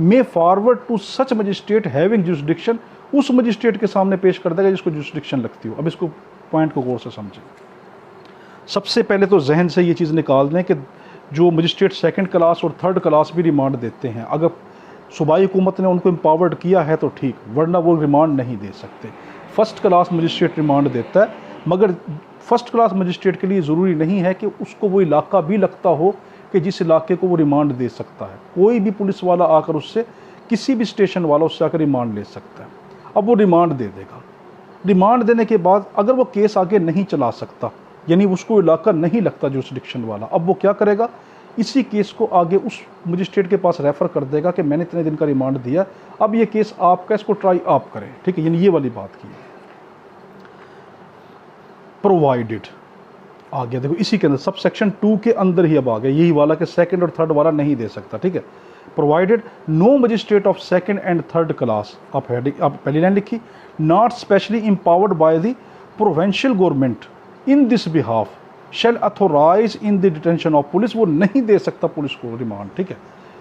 may forward to such magistrate having jurisdiction, उस मजिस्ट्रेट के सामने पेश कर देगा जिसको जुरिस्डिक्शन लगती हो। अब इसको पॉइंट को गौर से समझें। सबसे पहले तो जहन से ये चीज़ निकाल दें कि जो मजिस्ट्रेट सेकंड क्लास और थर्ड क्लास भी रिमांड देते हैं, अगर सूबाई हुकूमत ने उनको एम्पावर्ड किया है तो ठीक, वरना वो रिमांड नहीं दे सकते। फर्स्ट क्लास मजिस्ट्रेट रिमांड देता है, मगर फर्स्ट क्लास मजिस्ट्रेट के लिए ज़रूरी नहीं है कि उसको वो इलाका भी लगता हो कि जिस इलाके को वो रिमांड दे सकता है। कोई भी पुलिस वाला आकर उससे, किसी भी स्टेशन वाला उससे आकर रिमांड ले सकता है। अब वो रिमांड दे देगा। रिमांड देने के बाद अगर वो केस आगे नहीं चला सकता, यानी उसको इलाका नहीं लगता जुरिस्डिक्शन वाला, अब वो क्या करेगा, इसी केस को आगे उस मजिस्ट्रेट के पास रेफ़र कर देगा कि मैंने इतने दिन का रिमांड दिया, अब ये केस आपका, इसको ट्राई आप करें, ठीक है। यानी ये वाली बात की। प्रोवाइडेड आ गया, देखो इसी के अंदर सब सेक्शन 2 के अंदर ही अब आ गया यही वाला कि सेकंड और थर्ड वाला नहीं दे सकता, ठीक है। Provided no magistrate of second and third class, आप पहली लाइन लिखी, not specially empowered by the provincial government in this behalf shall authorize in the detention of police, वो नहीं दे सकता पुलिस को रिमांड, ठीक है।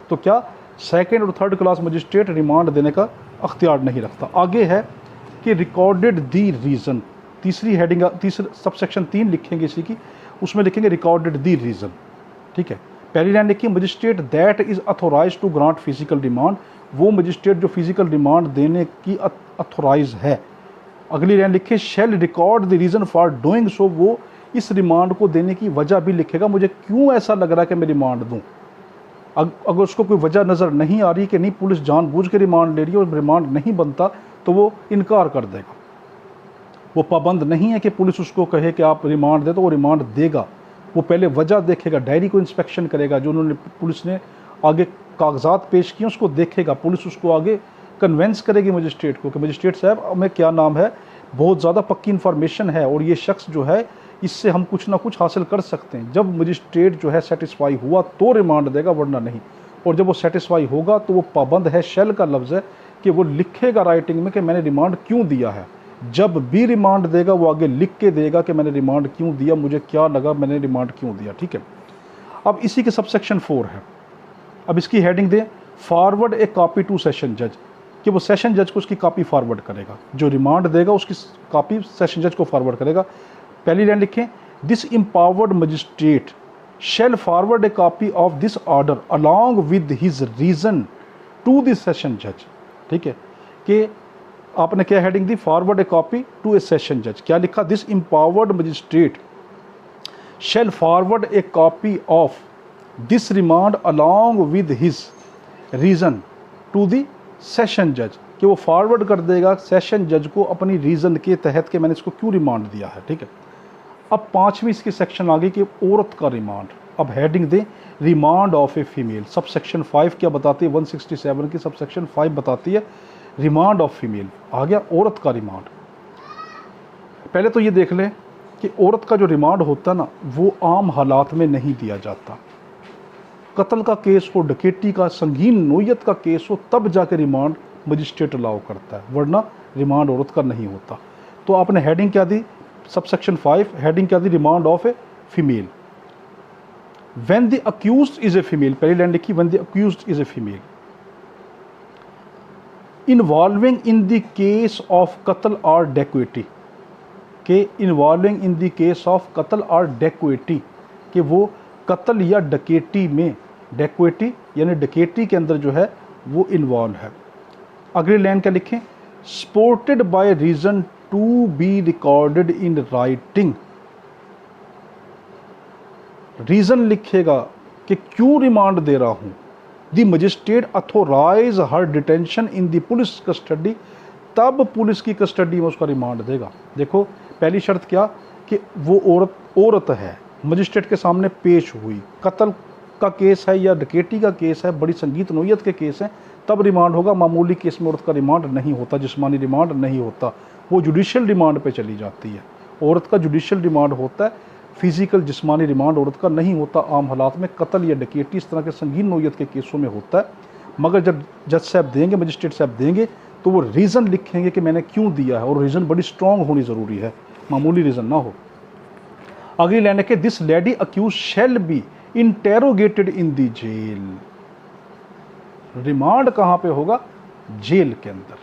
तो क्या सेकंड और थर्ड क्लास मजिस्ट्रेट रिमांड देने का अख्तियार नहीं रखता। आगे है कि रिकॉर्डेड दी रीज़न, तीसरी हेडिंग, तीसरे सब सेक्शन 3 लिखेंगे इसी की, उसमें लिखेंगे रिकॉर्डेड दी रीज़न, ठीक है। पहली लाइन लिखिए, magistrate that is authorize to grant physical remand, वो मजिस्ट्रेट जो फिजिकल रिमांड देने की अथोराइज है। अगली लाइन लिखिए, shall record the reason for doing so, वो इस रिमांड को देने की वजह भी लिखेगा, मुझे क्यों ऐसा लग रहा है कि मैं रिमांड दूँ। अगर उसको कोई वजह नज़र नहीं आ रही कि नहीं पुलिस जानबूझ के रिमांड ले रही है और रिमांड नहीं बनता, तो वो इनकार कर देगा। वो पाबंद नहीं है कि पुलिस उसको कहे कि आप रिमांड दे, तो वो रिमांड देगा। वो पहले वजह देखेगा, डायरी को इंस्पेक्शन करेगा, जो उन्होंने पुलिस ने आगे कागजात पेश किए उसको देखेगा, पुलिस उसको आगे कन्वेंस करेगी मजिस्ट्रेट को कि मजिस्ट्रेट साहब हमें क्या नाम है, बहुत ज़्यादा पक्की इन्फॉर्मेशन है और ये शख्स जो है इससे हम कुछ ना कुछ हासिल कर सकते हैं। जब मजिस्ट्रेट जो है सेटिस्फाई हुआ तो रिमांड देगा, वरना नहीं। और जब वो सेटिस्फाई होगा तो वो पाबंद है, शेल का लफ्ज़ है, कि वो लिखेगा राइटिंग में कि मैंने रिमांड क्यों दिया है। जब भी रिमांड देगा वो आगे लिख के देगा कि मैंने रिमांड क्यों दिया, मुझे क्या लगा, मैंने रिमांड क्यों दिया। ठीक है, अब इसी के सबसेक्शन 4 है। अब इसकी हेडिंग दें, forward a copy to session जज, कि वो सेशन जज को उसकी कॉपी फॉरवर्ड करेगा, जो रिमांड देगा उसकी कॉपी सेशन जज को फॉरवर्ड करेगा। पहली लाइन लिखें, this empowered magistrate shall forward a copy of this order along with his reason to the session जज। ठीक है, कि आपने क्या हेडिंग दी, forward a copy to a session जज। क्या लिखा, this empowered magistrate shall forward a copy of this remand along with his reason to the session जज, कि वो फॉरवर्ड कर देगा सेशन जज को अपनी रीज़न के तहत कि मैंने इसको क्यों रिमांड दिया है। ठीक है, अब 5वीं इसकी सेक्शन आ गई कि औरत का रिमांड। अब हेडिंग दें, remand of a female. Sub section 5 क्या बताती है, 167 की सब सेक्शन 5 बताती है रिमांड ऑफ फीमेल। आ गया औरत का रिमांड। पहले तो ये देख लें कि औरत का जो रिमांड होता है ना, वो आम हालात में नहीं दिया जाता। कत्ल का केस हो, डकैती का, संगीन नोयत का केस हो, तब जाके रिमांड मजिस्ट्रेट अलाउ करता है, वरना रिमांड औरत का नहीं होता। तो आपने हेडिंग क्या दी, सब सेक्शन 5 हेडिंग क्या दी, remand of a female. When the accused is a female, पहली लाइन लिखी, when the accused is a female involving in the case of कत्ल और डेक्वेटी, के involving in the case of कत्ल और डेक्वेटी, कि वो कत्ल या डकैती में, डेक्वेटी यानी डकैती के अंदर जो है वो इन्वॉल्व है। अगली लाइन क्या लिखें, supported by reason to be recorded in writing. Reason लिखेगा कि क्यों रिमांड दे रहा हूं। The magistrate authorize her detention in the police custody, तब पुलिस की कस्टडी में उसका रिमांड देगा। देखो पहली शर्त क्या, कि वो औरत है, मजिस्ट्रेट के सामने पेश हुई, कत्ल का केस है या डकैती का केस है, बड़ी संगीत नोयत के केस हैं, तब रिमांड होगा। मामूली केस में औरत का रिमांड नहीं होता, जिस्मानी रिमांड नहीं होता, वो जुडिशियल रिमांड पे चली जाती है। औरत का जुडिशियल रिमांड होता है, फिजिकल जिस्मानी रिमांड औरत का नहीं होता। आम हालात में कत्ल या डकैती इस तरह के संगीन नोयत के केसों में होता है। मगर जब जज साहब देंगे, मजिस्ट्रेट साहब देंगे, तो वो रीज़न लिखेंगे कि मैंने क्यों दिया है, और रीज़न बड़ी स्ट्रॉन्ग होनी ज़रूरी है, मामूली रीज़न ना हो। अगली लाइन है कि this lady accuse shall be interrogated in the jail. Remand कहां पे होगा, जेल के अंदर,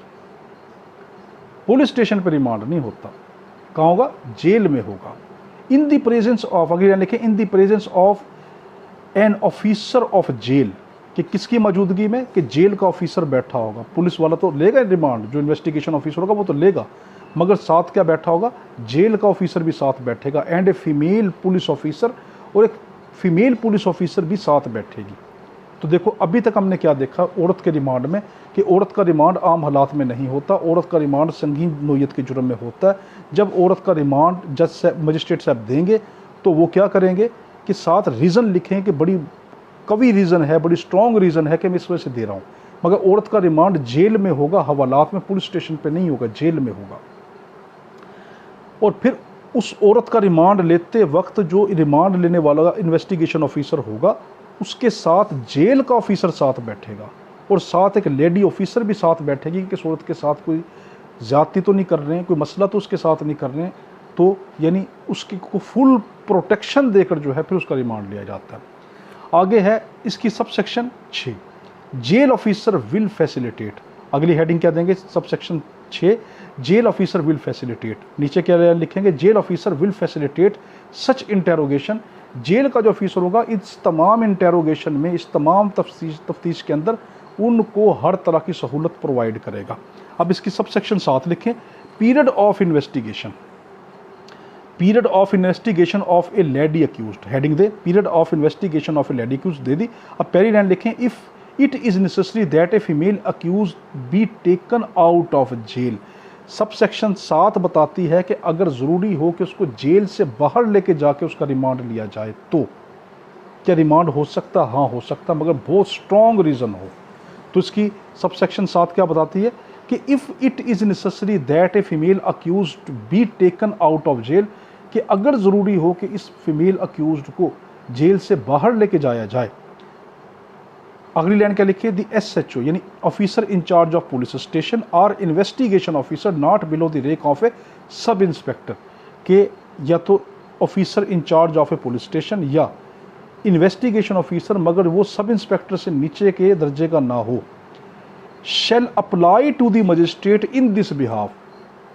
पुलिस स्टेशन पे रिमांड नहीं होता। कहां होगा, जेल में होगा। इन द प्रेजेंस ऑफ, अगली लाइन लिखे, in the presence of an officer of jail, कि किसकी मौजूदगी में, कि जेल का ऑफिसर बैठा होगा। पुलिस वाला तो लेगा रिमांड, जो इन्वेस्टिगेशन ऑफिसर होगा वो तो लेगा, मगर साथ क्या बैठा होगा, जेल का ऑफिसर भी साथ बैठेगा। And a female police officer, और एक फीमेल पुलिस ऑफिसर भी साथ बैठेगी। तो देखो अभी तक हमने क्या देखा औरत के रिमांड में, कि औरत का रिमांड आम हालात में नहीं होता, औरत का रिमांड संगीन नोयत के जुर्म में होता है। जब औरत का रिमांड जज साहब, मजिस्ट्रेट साहब देंगे, तो वो क्या करेंगे कि साथ रीज़न लिखें कि बड़ी कवी रीज़न है, बड़ी स्ट्रॉन्ग रीज़न है कि मैं इस वजह से दे रहा हूँ। मगर औरत का रिमांड जेल में होगा, हवालात में, पुलिस स्टेशन पे नहीं होगा, जेल में होगा। और फिर उस औरत का रिमांड लेते वक्त जो रिमांड लेने वाला इन्वेस्टिगेशन ऑफिसर होगा, उसके साथ जेल का ऑफिसर साथ बैठेगा, और साथ एक लेडी ऑफिसर भी साथ बैठेगी कि इस औरत के साथ कोई ज़्यादती तो नहीं कर रहे हैं, कोई मसला तो उसके साथ नहीं कर रहे हैं। तो यानी उसकी को फुल प्रोटेक्शन देकर जो है फिर उसका रिमांड लिया जाता है। आगे है इसकी sub section 6, jail officer will facilitate. अगली हेडिंग क्या देंगे, sub section 6, jail officer will facilitate. नीचे क्या लिखेंगे, jail officer will facilitate such interrogation. Jail का जो ऑफिसर होगा इस तमाम इंटेरोगेशन में, इस तमाम तफ्तीश के अंदर उनको हर तरह की सहूलत प्रोवाइड करेगा। अब इसकी सब सेक्शन 7 लिखें, period of investigation. Period of investigation of a lady accused, heading दे, period of investigation of a lady accused दे दी। अब पहली लाइन लिखें, if it is necessary that a female accuse be taken out of jail. Sub section 7 बताती है कि अगर ज़रूरी हो कि उसको जेल से बाहर लेके जाके उसका रिमांड लिया जाए, तो क्या रिमांड हो सकता, हाँ हो सकता, मगर बहुत स्ट्रॉन्ग रीज़न हो। तो इसकी सब सेक्शन 7 क्या बताती है कि if it is necessary that a female accused be taken out of jail, कि अगर ज़रूरी हो कि इस फीमेल अक्यूज्ड को जेल से बाहर लेके जाया जाए। अगली लाइन क्या लिखी है, द SHO यानी officer in charge of police station और investigation officer not below the rank of a sub inspector, के या तो officer in charge of a police station या इन्वेस्टिगेशन ऑफिसर मगर वो सब इंस्पेक्टर से नीचे के दर्जे का ना हो, shall apply to the magistrate in this behalf,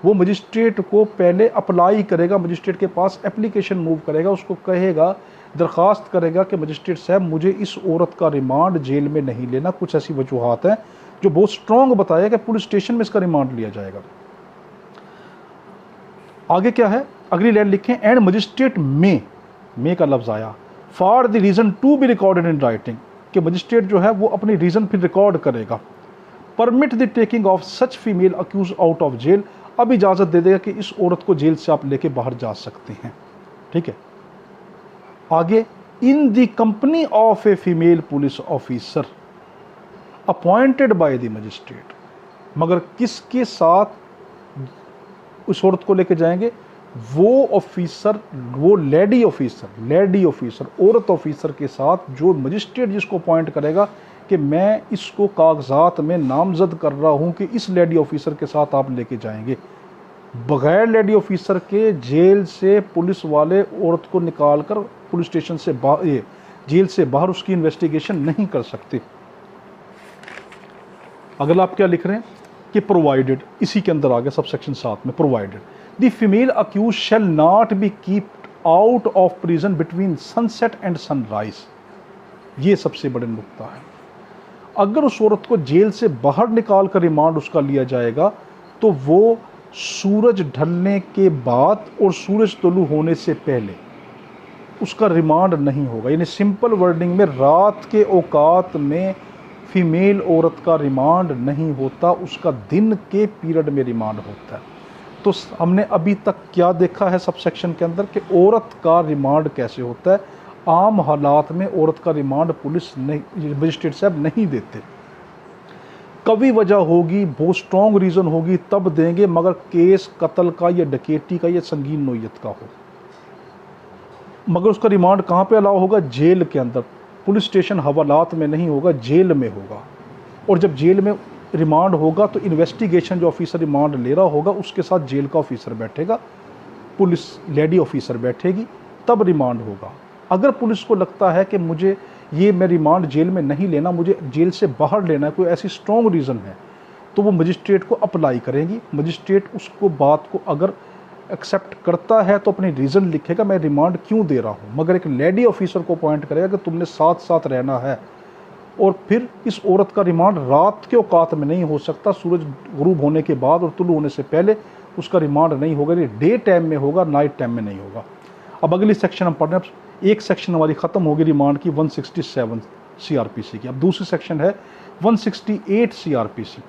वो मजिस्ट्रेट को पहले अप्लाई करेगा, मजिस्ट्रेट के पास एप्लीकेशन मूव करेगा, उसको कहेगा, दरख्वास्त करेगा कि मजिस्ट्रेट साहब मुझे इस औरत का रिमांड जेल में नहीं लेना, कुछ ऐसी वजूहात हैं जो बहुत स्ट्रॉन्ग बताया कि पुलिस स्टेशन में इसका रिमांड लिया जाएगा। आगे क्या है, अगली लाइन लिखें, एंड मजिस्ट्रेट में का लफ्ज आया, for the reason to be recorded in writing, कि मजिस्ट्रेट जो है वो अपनी रीज़न फिर रिकॉर्ड करेगा, permit the taking of such female accuse out of jail, अब इजाज़त दे देगा कि इस औरत को जेल से आप लेके बाहर जा सकते हैं। ठीक है, आगे, in the company of a female police officer appointed by the magistrate, मगर किसके साथ उस औरत को लेके जाएंगे, वो ऑफिसर, वो लेडी ऑफिसर औरत ऑफिसर के साथ जो मजिस्ट्रेट जिसको अपॉइंट करेगा कि मैं इसको कागजात में नामजद कर रहा हूं कि इस लेडी ऑफिसर के साथ आप लेके जाएंगे। बगैर लेडी ऑफिसर के जेल से पुलिस वाले औरत को निकाल कर पुलिस स्टेशन से जेल से बाहर उसकी इन्वेस्टिगेशन नहीं कर सकते। अगला आप क्या लिख रहे हैं कि प्रोवाइडेड, इसी के अंदर आ गया सब सेक्शन 7 में, provided the female accuse shall not be keeped out of prison between sunset and sunrise, ये सबसे बड़े नुक्ता है। अगर उस औरत को जेल से बाहर निकाल कर रिमांड उसका लिया जाएगा तो वो सूरज ढलने के बाद और सूरज तुलू होने से पहले उसका रिमांड नहीं होगा, यानी सिंपल वर्डिंग में रात के औकात में फीमेल औरत का रिमांड नहीं होता, उसका दिन के पीरियड में रिमांड होता है। तो हमने अभी तक क्या देखा है सब सेक्शन के अंदर कि औरत का रिमांड कैसे होता है। आम हालात में औरत का रिमांड पुलिस नहीं, मजिस्ट्रेट साहब नहीं देते, कभी वजह होगी, बहुत स्ट्रॉन्ग रीज़न होगी तब देंगे, मगर केस कत्ल का या डकैती का या संगीन नोयत का हो, मगर उसका रिमांड कहाँ पे अलाउ होगा, जेल के अंदर। पुलिस स्टेशन हवालात में नहीं होगा, जेल में होगा। और जब जेल में रिमांड होगा तो इन्वेस्टिगेशन जो ऑफिसर रिमांड ले रहा होगा उसके साथ जेल का ऑफिसर बैठेगा, पुलिस लेडी ऑफिसर बैठेगी, तब रिमांड होगा। अगर पुलिस को लगता है कि मुझे ये मैं रिमांड जेल में नहीं लेना, मुझे जेल से बाहर लेना है, कोई ऐसी स्ट्रॉन्ग रीज़न है, तो वो मजिस्ट्रेट को अप्लाई करेंगी। मजिस्ट्रेट उसको बात को अगर एक्सेप्ट करता है तो अपनी रीज़न लिखेगा मैं रिमांड क्यों दे रहा हूँ, मगर एक लेडी ऑफिसर को अपॉइंट करेगा कि तुमने साथ साथ रहना है। और फिर इस औरत का रिमांड रात के औकात में नहीं हो सकता, सूरज गुरूब होने के बाद और तुलू होने से पहले उसका रिमांड नहीं होगा, ये डे टाइम में होगा, नाइट टाइम में नहीं होगा। अब अगली सेक्शन हम पढ़ रहे हैं, एक सेक्शन हमारी ख़त्म होगी रिमांड की 167 CRPC की, अब दूसरी सेक्शन है 168 CRPC।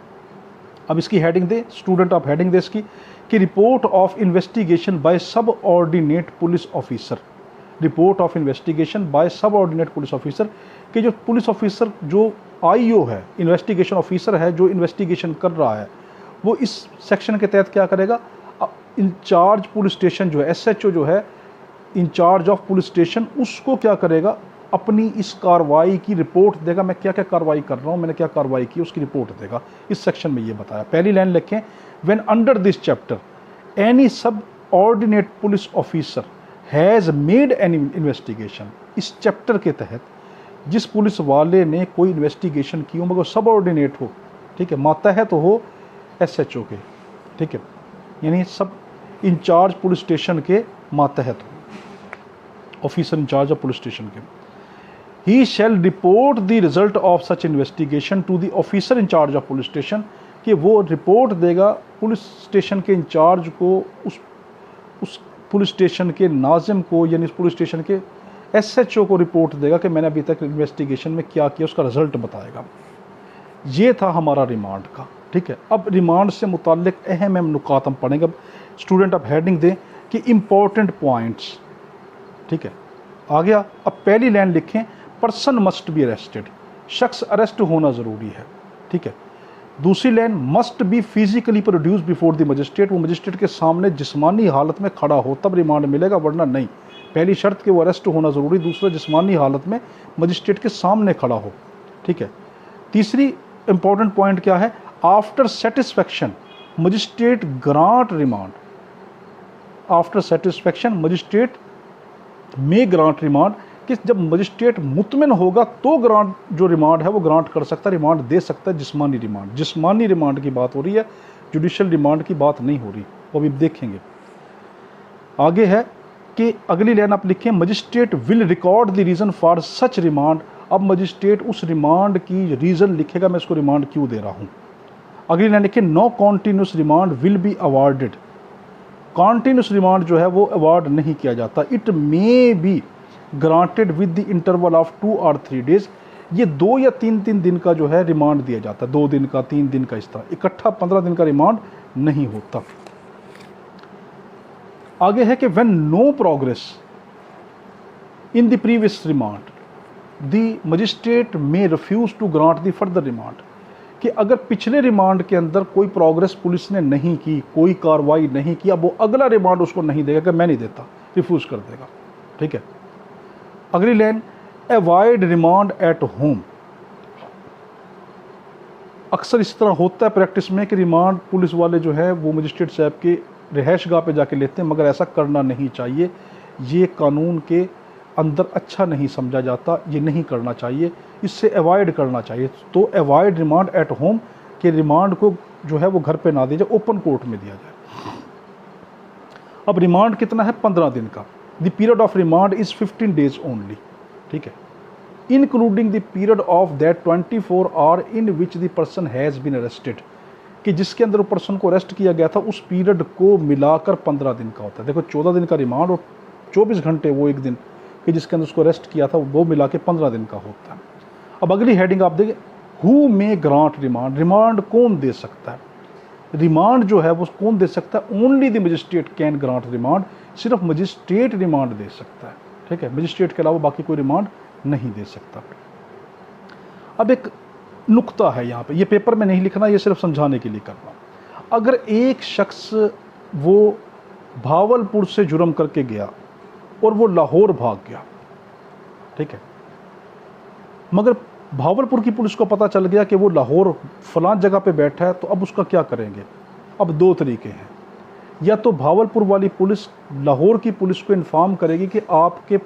अब इसकी हेडिंग दे स्टूडेंट, आप हेडिंग दे इसकी कि रिपोर्ट ऑफ इन्वेस्टिगेशन बाय सब ordinate police officer, report of investigation by सब ऑर्डिनेट पुलिस ऑफिसर, कि जो पुलिस ऑफिसर जो IO है, इन्वेस्टिगेशन ऑफिसर है जो इन्वेस्टिगेशन कर रहा है, वो इस सेक्शन के तहत क्या करेगा, इंचार्ज पुलिस स्टेशन जो है, SHO जो है इंचार्ज ऑफ पुलिस स्टेशन, उसको क्या करेगा, अपनी इस कार्रवाई की रिपोर्ट देगा, मैं क्या क्या कार्रवाई कर रहा हूँ, मैंने क्या कार्रवाई की, उसकी रिपोर्ट देगा। इस सेक्शन में ये बताया। पहली लाइन लिखें, when under this chapter any subordinate police officer has made any investigation, इस चैप्टर के तहत जिस पुलिस वाले ने कोई इन्वेस्टिगेशन की हो मगर सब ऑर्डिनेट हो, ठीक है, मातहत हो SHO के, ठीक है, यानी सब इंचार्ज पुलिस स्टेशन के मातहत हो, officer in charge of police station के, he shall report the result of such investigation to the officer in charge of police station, कि वो रिपोर्ट देगा पुलिस स्टेशन के इंचार्ज को, उस पुलिस स्टेशन के नाजिम को, यानी पुलिस स्टेशन के SHO को रिपोर्ट देगा कि मैंने अभी तक इन्वेस्टिगेशन में क्या किया, उसका रिजल्ट बताएगा। ये था हमारा रिमांड का, ठीक है। अब रिमांड से मुताल्लिक अहम नुकात हम पढ़ेंगे। अब स्टूडेंट आप हेडिंग दें कि इम्पोर्टेंट पॉइंट्स, ठीक है, आ गया। अब पहली लाइन लिखें, पर्सन मस्ट बी अरेस्टेड, शख्स अरेस्ट होना ज़रूरी है, ठीक है। दूसरी line, must be physically produce before the magistrate, वो मजिस्ट्रेट के सामने जिस्मानी हालत में खड़ा हो तब रिमांड मिलेगा, वरना नहीं। पहली शर्त कि वो अरेस्ट होना ज़रूरी, दूसरा जिस्मानी हालत में मजिस्ट्रेट के सामने खड़ा हो, ठीक है। तीसरी इंपॉर्टेंट पॉइंट क्या है, after satisfaction magistrate grant remand, after satisfaction magistrate में ग्रांट रिमांड, कि जब मजिस्ट्रेट मुतमिन होगा तो ग्रांट जो रिमांड है वो ग्रांट कर सकता है, रिमांड दे सकता है। जिस्मानी रिमांड, जिस्मानी रिमांड की बात हो रही है, जुडिशियल रिमांड की बात नहीं हो रही, वो अभी देखेंगे। आगे है कि अगली लाइन आप लिखें, magistrate will record the reason for such remand. अब मजिस्ट्रेट उस रिमांड की रीज़न लिखेगा, मैं इसको रिमांड क्यों दे रहा हूँ। अगली लाइन लिखें, no continuous remand will be awarded. Continuous remand जो है वो अवार्ड नहीं किया जाता। It may be granted with the interval of 2 और 3 डेज। ये 2 या 3 दिन का जो है रिमांड दिया जाता है, 2 दिन का, 3 दिन का, इस तरह इकट्ठा 15 दिन का रिमांड नहीं होता। आगे है कि when no progress in the previous remand the magistrate may refuse to grant the further remand, कि अगर पिछले रिमांड के अंदर कोई प्रोग्रेस पुलिस ने नहीं की, कोई कार्रवाई नहीं की, अब वो अगला रिमांड उसको नहीं देगा कि मैं नहीं देता, रिफ्यूज कर देगा। ठीक है। अगली line, avoid remand at home. अक्सर इस तरह होता है प्रैक्टिस में कि रिमांड पुलिस वाले जो है वो मजिस्ट्रेट साहब के रिहाइश गाह पे जाके लेते हैं, मगर ऐसा करना नहीं चाहिए। ये कानून के अंदर अच्छा नहीं समझा जाता, ये नहीं करना चाहिए, इससे अवॉइड करना चाहिए। तो अवॉइड रिमांड एट होम, के रिमांड को जो है वो घर पे ना दिया जाए, ओपन कोर्ट में दिया जाए। अब रिमांड कितना है, 15 दिन का। The period of remand is 15 days only. ठीक है, including the period of that 24 hour in which the person has been arrested, कि जिसके अंदर वो पर्सन को अरेस्ट किया गया था उस पीरियड को मिलाकर 15 दिन का होता है। देखो 14 दिन का रिमांड और 24 घंटे वो एक दिन कि जिसके अंदर उसको अरेस्ट किया था वो मिला के 15 दिन का होता है। अब अगली हेडिंग आप देखिए, who may grant remand. Remand कौन दे सकता है, रिमांड जो है वो कौन दे सकता है, only the magistrate can grant remand. सिर्फ मजिस्ट्रेट रिमांड दे सकता है। ठीक है, मजिस्ट्रेट के अलावा बाकी कोई रिमांड नहीं दे सकता। अब एक नुक्ता है यहाँ पे, ये पेपर में नहीं लिखना, ये सिर्फ समझाने के लिए करना। अगर एक शख्स वो भावलपुर से जुर्म करके गया और वो लाहौर भाग गया, ठीक है, मगर भावलपुर की पुलिस को पता चल गया कि वो लाहौर फलां जगह पे बैठा है, तो अब उसका क्या करेंगे। अब 2 तरीके हैं, या तो भावलपुर वाली पुलिस लाहौर की पुलिस को इन्फॉर्म करेगी कि आपके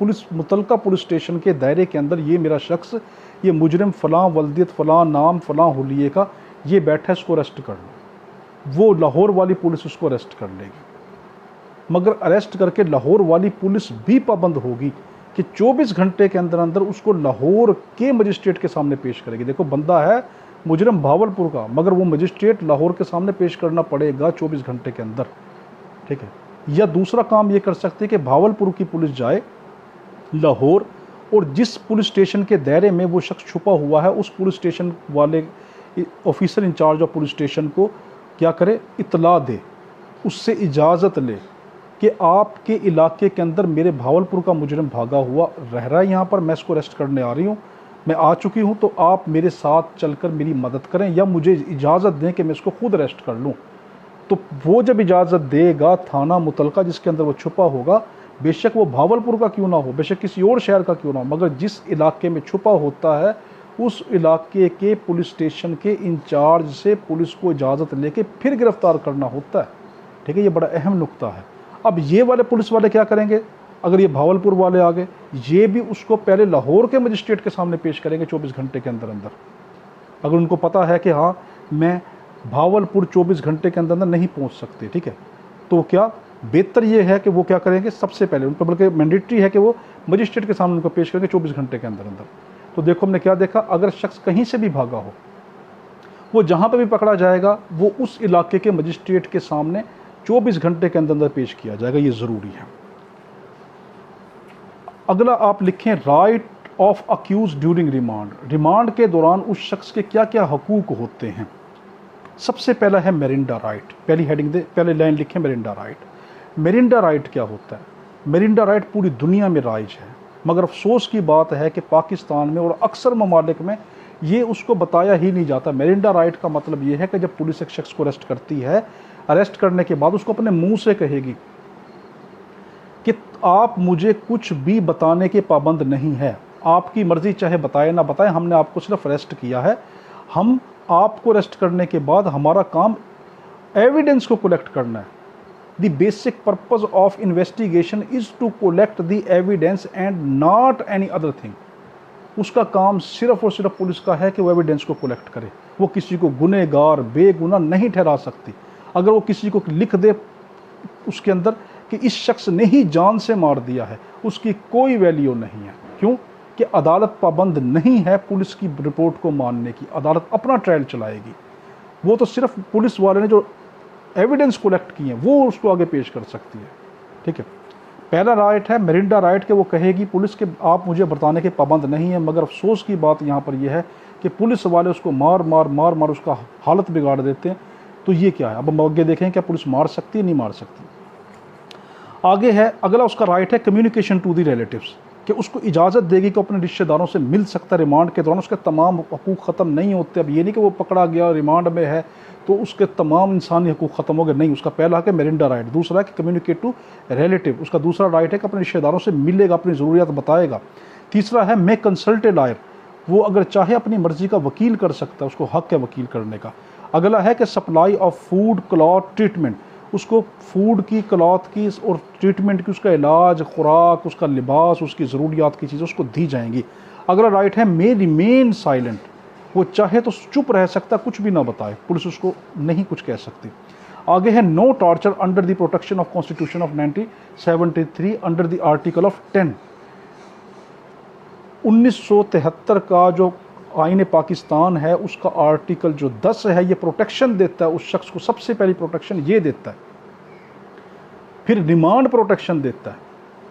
मुतलका पुलिस स्टेशन के दायरे के अंदर ये मेरा शख्स, ये मुजरिम फ़लाँ वल्दियत फ़लाँ नाम फ़लाँ हुलिये का ये बैठा है, इसको अरेस्ट कर लो। वो लाहौर वाली पुलिस उसको अरेस्ट कर लेगी, मगर अरेस्ट करके लाहौर वाली पुलिस भी पाबंद होगी कि 24 घंटे के अंदर अंदर उसको लाहौर के मजिस्ट्रेट के सामने पेश करेगी। देखो बंदा है मुजरिम भावलपुर का, मगर वो मजिस्ट्रेट लाहौर के सामने पेश करना पड़ेगा 24 घंटे के अंदर। ठीक है। या दूसरा काम ये कर सकते हैं कि भावलपुर की पुलिस जाए लाहौर, और जिस पुलिस स्टेशन के दायरे में वो शख्स छुपा हुआ है उस पुलिस स्टेशन वाले officer in charge of police station को क्या करे, इतला दे, उससे इजाज़त ले कि आपके इलाके के अंदर मेरे भावलपुर का मुजरिम भागा हुआ रह रहा है, यहाँ पर मैं इसको अरेस्ट करने आ रही हूँ, मैं आ चुकी हूँ, तो आप मेरे साथ चलकर मेरी मदद करें या मुझे इजाज़त दें कि मैं इसको खुद अरेस्ट कर लूँ। तो वो जब इजाज़त देगा, थाना मुतलका जिसके अंदर वो छुपा होगा, बेशक वो भावलपुर का क्यों ना हो, बेशक किसी और शहर का क्यों ना हो, मगर जिस इलाके में छुपा होता है उस इलाके के पुलिस स्टेशन के इंचार्ज से पुलिस को इजाज़त लेके फिर गिरफ्तार करना होता है। ठीक है, ये बड़ा अहम नुक्ता है। अब ये वाले पुलिस वाले क्या करेंगे, अगर ये भावलपुर वाले आ गए, ये भी उसको पहले लाहौर के मजिस्ट्रेट के सामने पेश करेंगे 24 घंटे के अंदर अंदर। अगर उनको पता है कि हाँ मैं भावलपुर 24 घंटे के अंदर अंदर नहीं पहुँच सकते, ठीक है, तो क्या बेहतर ये है कि वो क्या करेंगे, सबसे पहले उनको, बल्कि मैंडेटरी है कि वो मजिस्ट्रेट के सामने उनको पेश करेंगे 24 घंटे के अंदर अंदर। तो देखो हमने क्या देखा, अगर शख्स कहीं से भी भागा हो, वो जहाँ पे भी पकड़ा जाएगा वो उस इलाके के मजिस्ट्रेट के सामने 24 घंटे के अंदर अंदर पेश किया जाएगा, ये ज़रूरी है। अगला आप लिखें, right of accuse during remand. Remand के दौरान उस शख्स के क्या क्या हकूक़ होते हैं। सबसे पहला है मेरिंडा राइट। पहली हेडिंग दे, पहले लाइन लिखें मेरिंडा राइट। मेरिंडा राइट क्या होता है, मेरिंडा राइट पूरी दुनिया में राइज है, मगर अफसोस की बात है कि पाकिस्तान में और अक्सर ममालिक में ये उसको बताया ही नहीं जाता। मेरिंडा राइट का मतलब ये है कि जब पुलिस एक शख्स को अरेस्ट करती है, अरेस्ट करने के बाद उसको अपने मुंह से कहेगी कि आप मुझे कुछ भी बताने के पाबंद नहीं है, आपकी मर्ज़ी चाहे बताए ना बताए, हमने आपको सिर्फ अरेस्ट किया है। हम आपको अरेस्ट करने के बाद हमारा काम एविडेंस को कलेक्ट करना है। The basic purpose of investigation is to collect the evidence and not any other thing. उसका काम सिर्फ और सिर्फ पुलिस का है कि वो एविडेंस को कलेक्ट करे। वो किसी को गुनहगार बेगुनाह नहीं ठहरा सकती। अगर वो किसी को लिख दे उसके अंदर कि इस शख्स ने ही जान से मार दिया है, उसकी कोई वैल्यू नहीं है। क्यों कि अदालत पाबंद नहीं है पुलिस की रिपोर्ट को मानने की। अदालत अपना ट्रायल चलाएगी। वो तो सिर्फ पुलिस वाले ने जो एविडेंस कलेक्ट किए हैं वो उसको आगे पेश कर सकती है। ठीक है, पहला राइट है मिरिंडा राइट के वो कहेगी पुलिस के आप मुझे बताने के पाबंद नहीं है, मगर अफसोस की बात यहाँ पर यह है कि पुलिस वाले उसको मार मार उसका हालत बिगाड़ देते हैं। तो ये क्या है, अब हम आगे देखें क्या पुलिस मार सकती है, नहीं मार सकती। आगे है अगला उसका राइट है कम्युनिकेशन टू द रिलेटिव्स, कि उसको इजाज़त देगी कि अपने रिश्तेदारों से मिल सकता है रिमांड के दौरान। उसके तमाम हकूक़ ख़त्म नहीं होते। अब ये नहीं कि वो पकड़ा गया रिमांड में है तो उसके तमाम इंसानी हकूक़ ख़त्म हो गए, नहीं। उसका पहला है कि मिरिंडा राइट, दूसरा है कि कम्युनिकेट टू रिलेटिव, उसका दूसरा राइट है कि अपने रिश्तेदारों से मिलेगा, अपनी ज़रूरियात बताएगा। तीसरा है मे कंसल्ट ए लॉयर, वो अगर चाहे अपनी मर्ज़ी का वकील कर सकता है, उसको हक़ है वकील करने का। अगला है कि supply of food cloth treatment, उसको फूड की क्लॉथ की और ट्रीटमेंट की, उसका इलाज, खुराक, उसका लिबास, उसकी ज़रूरियात की चीज़ें उसको दी जाएंगी। अगला राइट है मे रिमेन साइलेंट, वो चाहे तो चुप रह सकता, कुछ भी ना बताए, पुलिस उसको नहीं कुछ कह सकती। आगे है no torture under the protection of constitution of 1973 under the article of 10। 1973 का जो आईन पाकिस्तान है उसका आर्टिकल जो 10 है ये प्रोटेक्शन देता है उस शख्स को, सबसे पहली प्रोटेक्शन ये देता है। फिर रिमांड प्रोटेक्शन देता है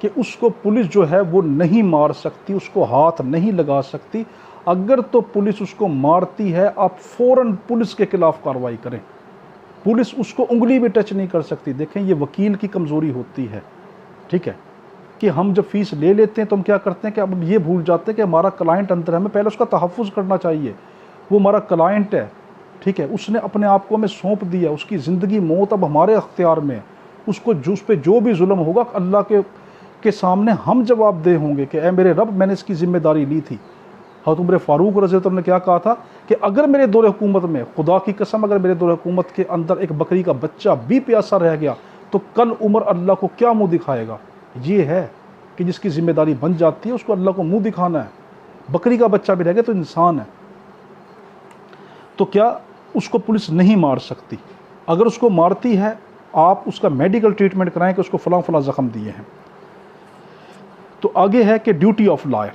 कि उसको पुलिस जो है वो नहीं मार सकती, उसको हाथ नहीं लगा सकती। अगर तो पुलिस उसको मारती है आप फ़ौरन पुलिस के खिलाफ कार्रवाई करें, पुलिस उसको उंगली भी टच नहीं कर सकती। देखें ये वकील की कमज़ोरी होती है। ठीक है, कि हम जब फीस ले लेते हैं तो हम क्या करते हैं कि अब ये भूल जाते हैं कि हमारा क्लाइंट अंदर है, हमें पहले उसका तहफ़्फ़ुज़ करना चाहिए। वो हमारा क्लाइंट है, ठीक है, उसने अपने आप को हमें सौंप दिया, उसकी ज़िंदगी मौत अब हमारे अख्तियार में है। उसको उस पर जो भी जुल्म होगा अल्लाह के सामने हम जवाबदेह होंगे कि ए मेरे रब, मैंने इसकी ज़िम्मेदारी ली थी। हज़रत उमर फ़ारूक रज़ियल्लाहु अन्हु ने क्या कहा था कि अगर मेरे दौर हुकूमत में, खुदा की कसम, अगर मेरे दौर हुकूमत के अंदर एक बकरी का बच्चा भी प्यासा रह गया तो कल उमर अल्लाह को क्या मुँह दिखाएगा। ये है कि जिसकी ज़िम्मेदारी बन जाती है उसको अल्लाह को मुंह दिखाना है। बकरी का बच्चा भी रह गया तो इंसान है, तो क्या उसको पुलिस नहीं मार सकती। अगर उसको मारती है आप उसका मेडिकल ट्रीटमेंट कराएं कि उसको फलां फलां ज़ख्म दिए हैं। तो आगे है कि ड्यूटी ऑफ लॉयर,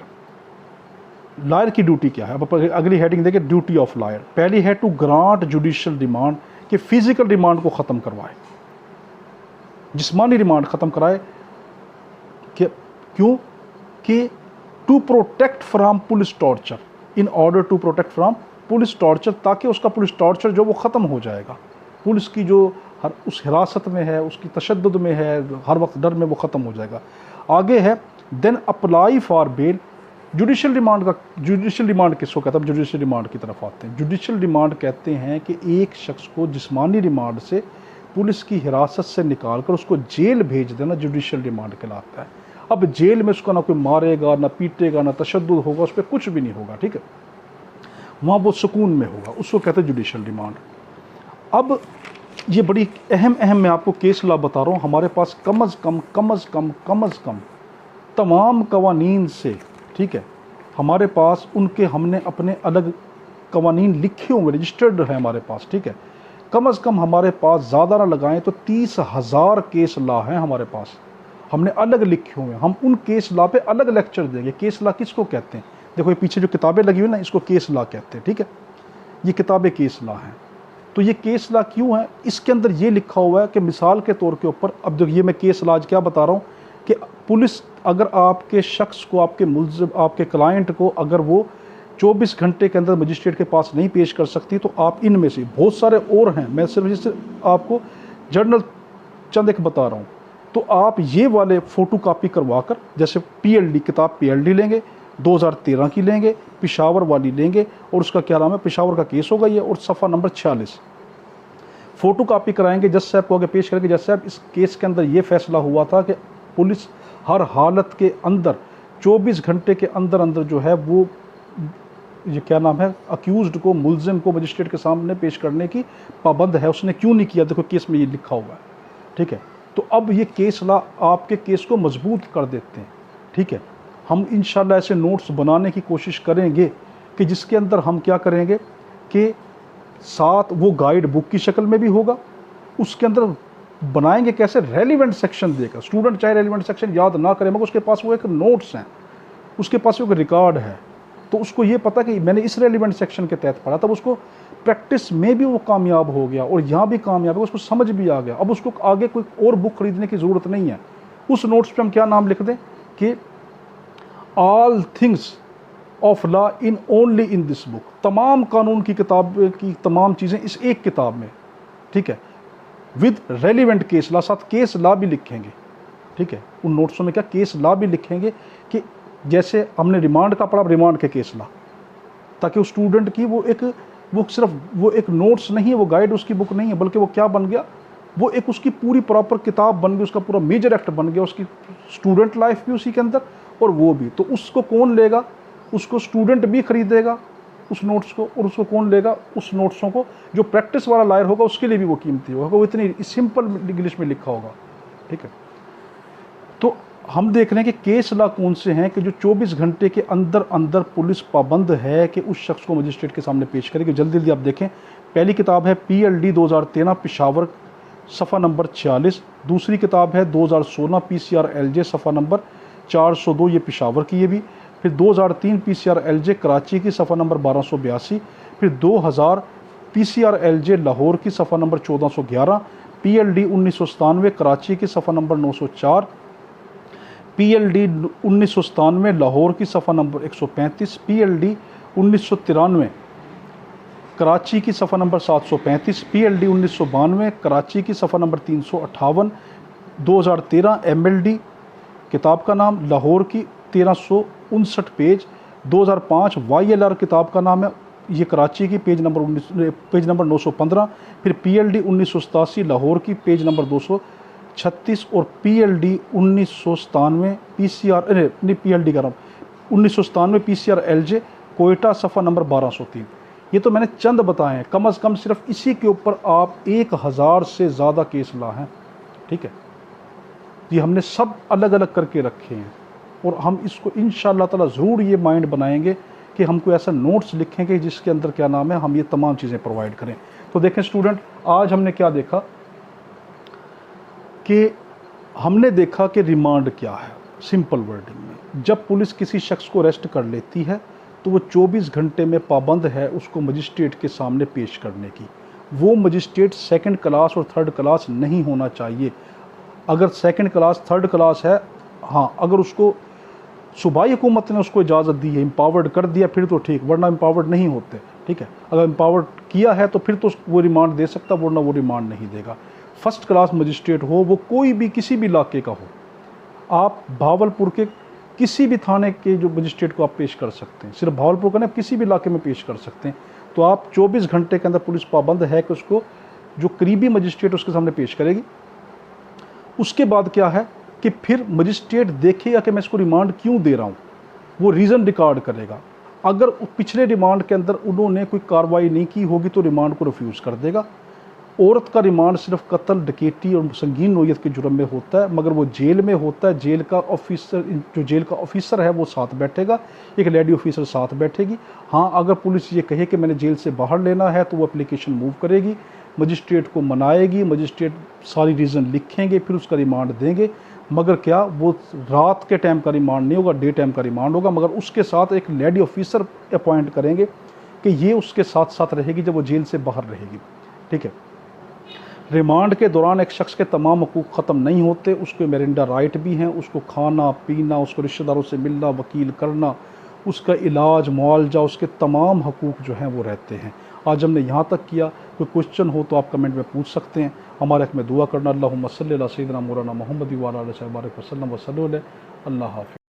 लॉयर की ड्यूटी क्या है। अब अगली हेडिंग देखें, ड्यूटी ऑफ लॉयर। पहली है टू ग्रांट जुडिशियल रिमांड, कि फिजिकल रिमांड को ख़त्म करवाए, जिस्मानी रिमांड ख़त्म कराए। क्यों कि to protect from police torture, in order to protect from police torture, ताकि उसका पुलिस टॉर्चर जो वो ख़त्म हो जाएगा। पुलिस की जो उस हिरासत में है, उसकी तशद्दुद में है, हर वक्त डर में, वो ख़त्म हो जाएगा। आगे है then apply for bail. Judicial remand किसको कहते हैं। जुडिशल रिमांड की तरफ आते हैं। जुडिशल रिमांड कहते हैं कि एक शख्स को जिस्मानी रिमांड से पुलिस की हिरासत से निकाल कर उसको जेल भेज देना जुडिशल रिमांड कहलाता है। अब जेल में उसको ना कोई मारेगा, ना पीटेगा, ना तशद्दुद होगा, उस पर कुछ भी नहीं होगा। ठीक है, वहाँ वो सुकून में होगा, उसको कहते हैं जुडिशल रिमांड। अब ये बड़ी अहम मैं आपको केस ला बता रहा हूँ। हमारे पास कम अज़ कम तमाम कवानीन से, ठीक है, हमारे पास उनके हमने अपने अलग कवानीन लिखे हुए, रजिस्टर्ड है हमारे पास। ठीक है, कम अज़ कम हमारे पास ज़्यादा ना लगाएं तो 30,000 केस ला हैं हमारे पास, हमने अलग लिखे हुए हैं। हम उन केस ला पे अलग लेक्चर देंगे। केस ला किसको कहते हैं, देखो ये पीछे जो किताबें लगी हुई ना, इसको केस ला कहते हैं। ठीक है, ये किताबें केस ला हैं। तो ये केस ला क्यों है, इसके अंदर ये लिखा हुआ है कि मिसाल के तौर के ऊपर, अब जो ये मैं केस ला आज क्या बता रहा हूँ कि पुलिस अगर आपके शख्स को, आपके मुल्ज़िम, आपके क्लाइंट को अगर वो 24 घंटे के अंदर मजिस्ट्रेट के पास नहीं पेश कर सकती, तो आप इनमें से बहुत सारे और हैं, मैं सिर्फ जिससे आपको जर्नल चंद एक बता रहा हूँ। तो आप ये वाले फ़ोटो कापी करवा कर, जैसे PLD किताब PLD लेंगे, 2013 की लेंगे, पेशावर वाली लेंगे, और उसका क्या नाम है, पेशावर का केस होगा ये, और सफ़ा नंबर 46 फ़ोटो कापी कराएंगे, जज साहब को आगे पेश करेंगे। जज साहब, इस केस के अंदर ये फ़ैसला हुआ था कि पुलिस हर हालत के अंदर 24 घंटे के अंदर अंदर जो है वो ये क्या नाम है, अक्यूज्ड को, मुलजिम को मजिस्ट्रेट के सामने पेश करने की पाबंद है। उसने क्यों नहीं किया, देखो केस में ये लिखा हुआ है, ठीक है। तो अब ये केस ला आपके केस को मजबूत कर देते हैं, ठीक है। हम इंशाल्लाह ऐसे नोट्स बनाने की कोशिश करेंगे कि जिसके अंदर हम क्या करेंगे कि साथ वो गाइड बुक की शक्ल में भी होगा, उसके अंदर बनाएंगे कैसे, रेलिवेंट सेक्शन देकर। स्टूडेंट चाहे रेलिवेंट सेक्शन याद ना करे मगर उसके पास वो एक नोट्स हैं, उसके पास वो एक रिकॉर्ड है, तो उसको ये पता कि मैंने इस रेलिवेंट सेक्शन के तहत पढ़ा, तब उसको प्रैक्टिस में भी वो कामयाब हो गया और यहाँ भी कामयाब है, उसको समझ भी आ गया। अब उसको आगे कोई और बुक खरीदने की ज़रूरत नहीं है। उस नोट्स पे हम क्या नाम लिख दें कि all things of law in only in this book, तमाम कानून की किताब की तमाम चीज़ें इस एक किताब में, ठीक है। विद रेलिवेंट केस लॉ, साथ केस लॉ भी लिखेंगे, ठीक है। उन नोट्सों में क्या केस लॉ भी लिखेंगे कि जैसे हमने रिमांड का पढ़ा, रिमांड के केस लॉ, ताकि उस स्टूडेंट की वो सिर्फ वो एक नोट्स नहीं है, वो गाइड उसकी बुक नहीं है, बल्कि वो क्या बन गया, वो एक उसकी पूरी प्रॉपर किताब बन गई, उसका पूरा मेजर एक्ट बन गया, उसकी स्टूडेंट लाइफ भी उसी के अंदर और वो भी। तो उसको कौन लेगा, उसको स्टूडेंट भी खरीदेगा उस नोट्स को, और उसको कौन लेगा, उस नोट्सों को जो प्रैक्टिस वाला लायर होगा उसके लिए भी वो कीमती होगा, वो इतनी सिंपल इंग्लिश में लिखा होगा, ठीक है। तो हम देख रहे हैं कि केस लॉ कौन से हैं कि जो 24 घंटे के अंदर अंदर पुलिस पाबंद है कि उस शख्स को मजिस्ट्रेट के सामने पेश करेगी। जल्दी जल्दी आप देखें, पहली किताब है PLD 2013 पेशावर, सफ़ा नंबर 46। दूसरी किताब है 2016 PCR LJ, सफ़ा नंबर 402, ये पेशावर की है भी। फिर 2003 PCR LJ कराची की, सफ़ा नंबर 1282। फिर 2000 PCR LJ लाहौर की, सफ़ा नंबर 1411। PLD 1997 कराची की, सफ़ा नंबर 904। PLD 1997 लाहौर की, सफ़ा नंबर 135। PLD 1993 कराची की, सफ़ा नंबर 735। PLD 1992 कराची की, सफ़ा नंबर 358। 2013 MLD किताब का नाम, लाहौर की, 1359 पेज। 2005 YLR किताब का नाम है, ये कराची की, पेज नंबर 915। फिर PLD 1987 लाहौर की, पेज नंबर 236। और PLD 1997 PCR नहीं PLD का नाम 1997 PCR LJ कोयटा, सफ़ा नंबर 1203। ये तो मैंने चंद बताए हैं, कम अज़ कम सिर्फ इसी के ऊपर आप 1000 से ज़्यादा केस ला हैं, ठीक है। ये हमने सब अलग अलग करके रखे हैं और हम इसको इंशाअल्लाह ताला ज़रूर ये माइंड बनाएंगे कि हमको ऐसा नोट्स लिखेंगे जिसके अंदर क्या नाम है, हम ये तमाम चीज़ें प्रोवाइड करें। तो देखें स्टूडेंट, आज हमने क्या देखा कि हमने देखा कि रिमांड क्या है। सिंपल वर्डिंग में, जब पुलिस किसी शख्स को अरेस्ट कर लेती है तो वो 24 घंटे में पाबंद है उसको मजिस्ट्रेट के सामने पेश करने की। वो मजिस्ट्रेट सेकंड क्लास और थर्ड क्लास नहीं होना चाहिए। अगर सेकंड क्लास थर्ड क्लास है, हाँ, अगर उसको सूबाई हुकूमत ने उसको इजाज़त दी है, एम्पावर्ड कर दिया, फिर तो ठीक, वरना एम्पावर्ड नहीं होते, ठीक है। अगर एम्पावर्ड किया है तो फिर तो वो रिमांड दे सकता, वरना वो रिमांड नहीं देगा। फर्स्ट क्लास मजिस्ट्रेट हो, वो कोई भी किसी भी इलाके का हो, आप भावलपुर के किसी भी थाने के जो मजिस्ट्रेट को आप पेश कर सकते हैं, सिर्फ भावलपुर का नहीं, आप किसी भी इलाके में पेश कर सकते हैं। तो आप 24 घंटे के अंदर पुलिस पाबंद है कि उसको जो करीबी मजिस्ट्रेट उसके सामने पेश करेगी। उसके बाद क्या है कि फिर मजिस्ट्रेट देखेगा कि मैं इसको रिमांड क्यों दे रहा हूँ, वो रीज़न रिकॉर्ड करेगा। अगर पिछले रिमांड के अंदर उन्होंने कोई कार्रवाई नहीं की होगी तो रिमांड को रिफ्यूज़ कर देगा। औरत का रिमांड सिर्फ कत्ल, डकैती और संगीन नोयत के जुर्म में होता है, मगर वो जेल में होता है। जेल का ऑफिसर, जो जेल का ऑफिसर है वो साथ बैठेगा, एक लेडी ऑफिसर साथ बैठेगी। हाँ, अगर पुलिस ये कहे कि मैंने जेल से बाहर लेना है तो वो एप्लीकेशन मूव करेगी, मजिस्ट्रेट को मनाएगी, मजिस्ट्रेट सारी रीज़न लिखेंगे, फिर उसका रिमांड देंगे। मगर क्या वो रात के टाइम का रिमांड नहीं होगा, डे टाइम का रिमांड होगा, मगर उसके साथ एक लेडी ऑफिसर अपॉइंट करेंगे कि ये उसके साथ साथ रहेगी जब वो जेल से बाहर रहेगी, ठीक है। रिमांड के दौरान एक शख्स के तमाम हकूक़ ख़त्म नहीं होते, उसके मेरिंडा राइट भी हैं, उसको खाना पीना, उसको रिश्तेदारों से मिलना, वकील करना, उसका इलाज, मुआवजा, उसके तमाम हकूक़ जो हैं वो रहते हैं। आज हमने यहाँ तक किया। कोई क्वेश्चन हो तो आप कमेंट में पूछ सकते हैं। हमारे हक़ में दुआ करना। अल्लाहुम्मा सल्ली अला सय्यिदिना मौलाना मुहम्मद व अला आलिहि व सल्लम व सल्लु अलैहि। अल्लाह हाफ़िज़।